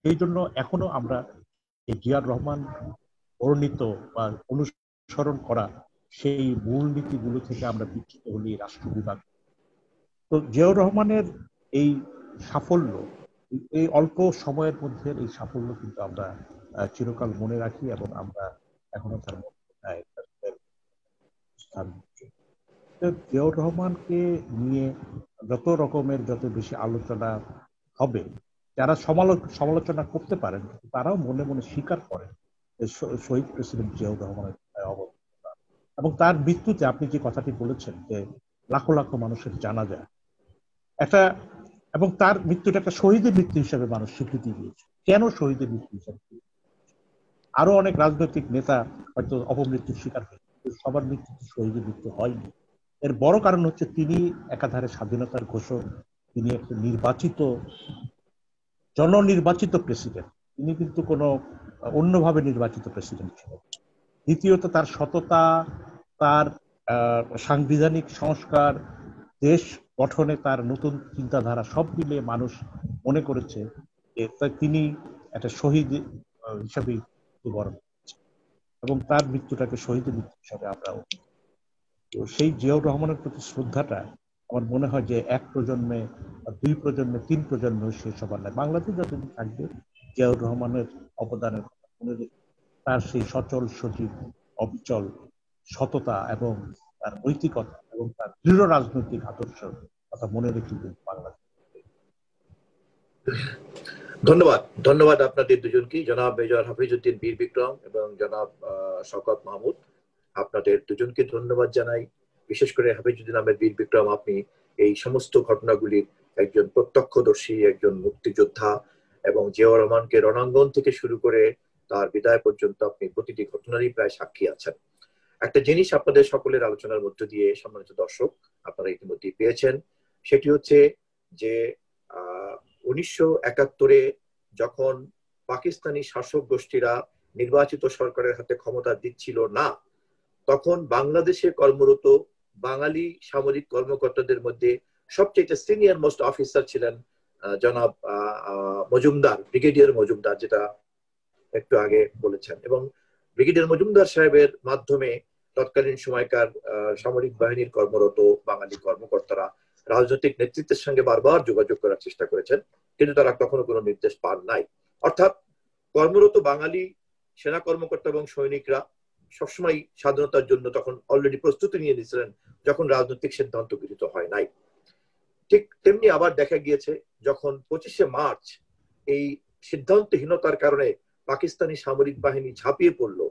এই জন্য এখনো আমরা এই জিয়াউর রহমান বর্ণিত বা অনুসরণ করা সেই মূলনীতিগুলো থেকে আমরা বিচ্যুত হলি রাষ্ট্র বিভাগ। তো জিয়াউর রহমানের এই সাফল্য, এই অল্প সময়ের মধ্যে এই সাফল্য কিন্তু আমরা চিরকাল মনে রাখি এবং আমরা এখনো তার স্থান। জিয়াউর রহমানকে নিয়ে যত বেশি আলোচনা হবে, যারা সমালোচনা করতে পারেন তারাও মনে মনে স্বীকার করেন শহীদ প্রেসিডেন্ট জিয়াউর রহমানের অবদান। এবং তার মৃত্যুতে আপনি যে কথাটি বলেছেন যে লাখো লাখো মানুষের জানাজা একটা, এবং তার মৃত্যুটা একটা শহীদের মৃত্যু হিসাবে মানুষ স্বীকৃতি দিয়েছে। কেন শহীদের মৃত্যু হিসাবে? আরো অনেক রাজনৈতিক নেতা হয়তো অপমৃত্যুর শিকার হয়েছে, সবার মৃত্যু শহীদের মৃত্যু হয়নি। এর বড় কারণ হচ্ছে তিনি একাধারে স্বাধীনতার ঘোষক, তিনি একটা নির্বাচিত জননির্বাচিত প্রেসিডেন্ট, তিনি কিন্তু কোনো অন্যভাবে নির্বাচিত প্রেসিডেন্ট ছিলেন। দ্বিতীয়ত তার সততা, তার সাংবিধানিক সংস্কার, দেশ গঠনে তার নতুন চিন্তাধারা, সব মিলে মানুষ মনে করেছে যে তিনি একটা শহীদ হিসাবে বরণ করেছেন এবং তার মৃত্যুটাকে শহীদের মৃত্যু হিসাবে আমরা সেই জিয়াউর রহমানের প্রতি শ্রদ্ধাটা আমার মনে হয় যে এক প্রজন্মে, দুই প্রজন্মে, তিন প্রজন্মে শেষ হবার নয়। বাংলাদেশ যতদিন থাকবে জিয়াউর রহমানের অবদানের কথা মনে রেখে, তার সেই সচল সজীব অবিচল সততা এবং তার নৈতিকতা এবং তার দৃঢ় রাজনৈতিক আদর্শ কথা মনে রেখে বাংলাদেশ। ধন্যবাদ আপনাদের দুজনকে, জনাব মেজর হাফিজউদ্দিন বীর বিক্রম এবং জনাব শওকত মাহমুদ। আপনাদের দুজনকে ধন্যবাদ জানাই। বিশেষ করে হাফিজউদ্দিন আহমেদ বীর বিক্রম, আপনি এই সমস্ত ঘটনাগুলির একজন প্রত্যক্ষদর্শী, একজন মুক্তিযোদ্ধা, এবং জিয়াউর রহমানকে রণাঙ্গন থেকে শুরু করে তার বিদায় পর্যন্ত আপনি প্রতিটি ঘটনারই প্রায় সাক্ষী আছেন। একটা জিনিস আপনাদের সকলের আলোচনার মধ্য দিয়ে সম্মানিত দর্শক আপনারা ইতিমধ্যে পেয়েছেন, সেটি হচ্ছে যে 1971-এ যখন পাকিস্তানি শাসক গোষ্ঠীরা নির্বাচিত সরকারের হাতে ক্ষমতা দিচ্ছিল না, তখন বাংলাদেশে কর্মরত বাঙালি সামরিক কর্মকর্তাদের মধ্যে সবচেয়ে সিনিয়র মোস্ট অফিসার ছিলেন জনাব মজুমদার, ব্রিগেডিয়ার মজুমদার, যেটা একটু আগে বলেছেন। এবং ব্রিগেডিয়ার মজুমদার সাহেবের মাধ্যমে তৎকালীন সময়কার সামরিক বাহিনীর কর্মরত বাঙালি কর্মকর্তারা রাজনৈতিক নেতৃত্বের সঙ্গে বারবার যোগাযোগ করার চেষ্টা করেছেন, কিন্তু তারা কখনো কোনো নির্দেশ পান নাই। অর্থাৎ কর্মরত বাঙালি সেনা কর্মকর্তা এবং সৈনিকরা সবসময় স্বাধীনতার জন্য তখন অলরেডি প্রস্তুতি নিয়ে নিয়েছিলেন, যখন রাজনৈতিক সিদ্ধান্ত গৃহীত হয় নাই। ঠিক তেমনি আবার দেখা গিয়েছে যখন 25শে মার্চ এই সিদ্ধান্তহীনতার কারণে পাকিস্তানি সামরিক বাহিনী ঝাঁপিয়ে পড়লো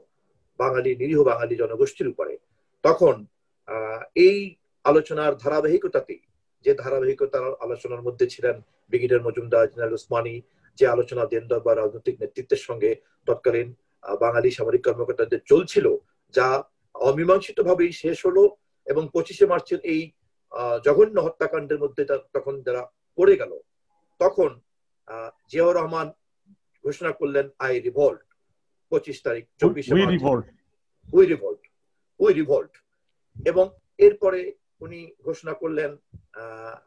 বাঙালি, নিরীহ বাঙালি জনগোষ্ঠীর উপরে, তখন এই আলোচনার ধারাবাহিকতাতেই, যে ধারাবাহিকতার আলোচনার মধ্যে ছিলেন ব্রিগেডিয়ার মজুমদার, জেনারেল ওসমানী, যে আলোচনা দেনদর বা রাজনৈতিক নেতৃত্বের সঙ্গে তৎকালীন বাঙালি সামরিক কর্মকর্তাদের চলছিল, যা অমীমাংসিত ভাবেই শেষ হলো। এবং 25শে মার্চের এই জঘন্য হত্যাকাণ্ডের মধ্যে তখন যারা পড়ে গেল, তখন জিয়াউর রহমান ঘোষণা করলেন আই রিভল্ট। 25 তারিখ 24শে মার্চ উই রিভল্ট। এবং এরপরে উনি ঘোষণা করলেন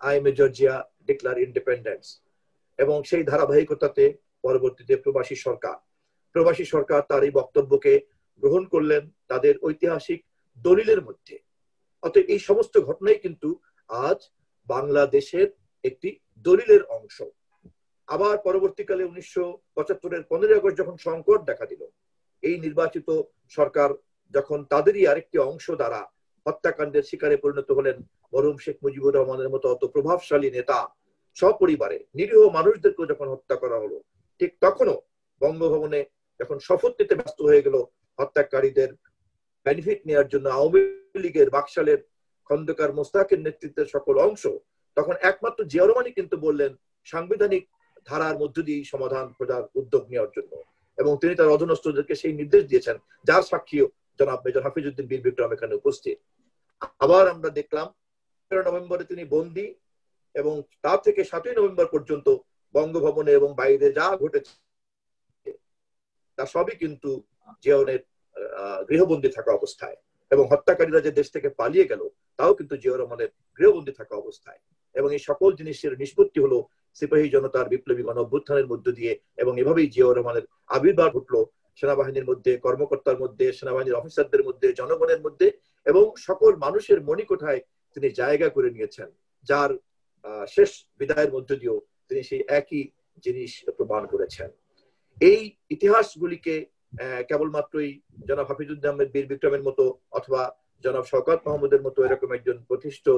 I major Zia declare independence. এবং সেই ধারাবাহিকতাতে পরবর্তীতে প্রবাসী সরকার তার এই বক্তব্যকে গ্রহণ করলেন তাদের ঐতিহাসিক দলিলের মধ্যে। অতএব এই সমস্ত ঘটনাই কিন্তু আজ বাংলাদেশের একটি দলিলের অংশ। আবার পরবর্তীকালে 1975-এর 15 আগস্ট যখন সংকট দেখা দিল, এই নির্বাচিত সরকার যখন তাদেরই আরেকটি অংশ দ্বারা হত্যাকাণ্ডের শিকারে পরিণত হলেন, মরহুম শেখ মুজিবুর রহমানের মতো অত প্রভাবশালী নেতা সপরিবারে নিরীহ মানুষদেরকে যখন হত্যা করা হলো, ঠিক তখনও বঙ্গভবনে যখন শপথ নিতে ব্যস্ত হয়ে গেল হত্যাকারীদের বেনিফিট নেওয়ার জন্য আওয়ামী লীগের, বাকশালের খন্দকার মোস্তাকের নেতৃত্বের সকল অংশ, তখন একমাত্র জিয়াউর রহমানই কিন্তু বললেন সাংবিধানিক ধারার মধ্য দিয়ে সমাধান খোঁজার উদ্যোগ নেওয়ার জন্য। এবং তিনি তার অধীনস্থদেরকে সেই নির্দেশ দিয়েছেন, যার সাক্ষীও জনাব মেজর হাফিজউদ্দিন বীর বিক্রম এখানে উপস্থিত। আবার আমরা দেখলাম 13 নভেম্বরে তিনি বন্দী, এবং তার থেকে 7ই নভেম্বর পর্যন্ত বঙ্গভবনে এবং বাইরে যা ঘটেছে তা সবই কিন্তু জিয়াউরের গৃহবন্দী থাকা অবস্থায়, এবং হত্যাকারীরা যে দেশ থেকে পালিয়ে গেল তাও কিন্তু জিয়াউর রহমানের গৃহবন্দী থাকা অবস্থায়। এবং এই সকল জিনিসের নিষ্পত্তি হলো সিপাহী জনতার বিপ্লবী গণ অভ্যুত্থানের মধ্য দিয়ে। এবং এভাবেই জিয়াউর রহমানের আবির্ভাব ঘটলো সেনাবাহিনীর মধ্যে, কর্মকর্তার মধ্যে, সেনাবাহিনীর অফিসারদের মধ্যে, জনগণের মধ্যে, এবং সকল মানুষের মণিকোঠায় তিনি জায়গা করে নিয়েছেন, যার শেষ বিদায়ের মধ্য দিয়েও তিনি সেই একই জিনিস প্রমাণ করেছেন। এই ইতিহাসগুলিকে কেবলমাত্রই জনাব হাফিজউদ্দিন আহমেদ বীর বিক্রমের মতো অথবা জনাব শওকত মাহমুদের মতো এরকম একজন প্রতিষ্ঠিত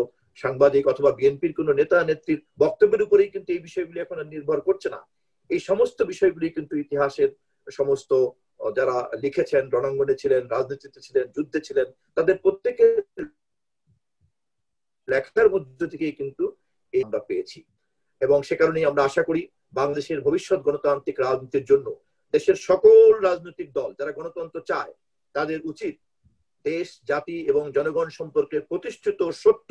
সাংবাদিক অথবা বিএনপির কোন নেতা নেত্রীর বক্তব্যের উপরেই কিন্তু এই বিষয়গুলি এখন নির্ভর করছে না। এই সমস্ত বিষয়গুলি কিন্তু ইতিহাসের সমস্ত যারা লিখেছেন, রণাঙ্গনে ছিলেন, রাজনীতিতে ছিলেন, যুদ্ধে ছিলেন, তাদের প্রত্যেকের লেখার মধ্য থেকেই কিন্তু আমরা পেয়েছি। এবং সে কারণেই আমরা আশা করি বাংলাদেশের ভবিষ্যৎ গণতান্ত্রিক রাজনীতির জন্য দেশের সকল রাজনৈতিক দল যারা গণতন্ত্র চায়, তাদের উচিত দেশ, জাতি এবং জনগণ সম্পর্কে প্রতিষ্ঠিত সত্য,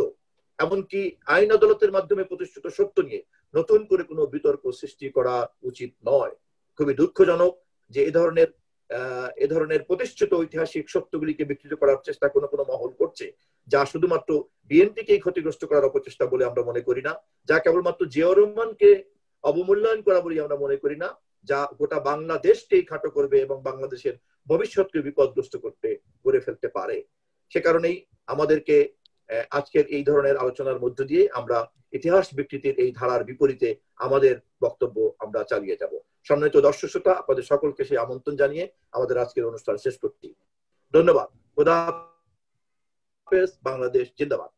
এমনকি আইন আদালতের মাধ্যমে প্রতিষ্ঠিত সত্য নিয়ে নতুন করে কোনো বিতর্ক সৃষ্টি করা উচিত নয়। খুবই দুঃখজনক যে এ ধরনের প্রতিষ্ঠিত ঐতিহাসিক সত্যগুলিকে বিকৃত করার চেষ্টা কোনো কোনো মহল করছে, যা শুধুমাত্র বিএনপিকেই ক্ষতিগ্রস্ত করার অপচেষ্টা বলে আমরা মনে করি না, যা কেবলমাত্র জিয়াউর রহমানকে অবমূল্যায়ন করা বলে আমরা মনে করি না, যা গোটা বাংলাদেশকেই খাটো করবে এবং বাংলাদেশের ভবিষ্যৎকে বিপদগ্রস্ত করে ফেলতে পারে। সে কারণেই আমাদেরকে আজকের এই ধরনের আলোচনার মধ্য দিয়ে আমরা ইতিহাস বিকৃতির এই ধারার বিপরীতে আমাদের বক্তব্য আমরা চালিয়ে যাব। সম্মানিত দর্শক শ্রোতা, আপনাদের সকলকে সেই আমন্ত্রণ জানিয়ে আমাদের আজকের অনুষ্ঠান শেষ করছি। ধন্যবাদ। খোদা হাফেজ। বাংলাদেশ জিন্দাবাদ।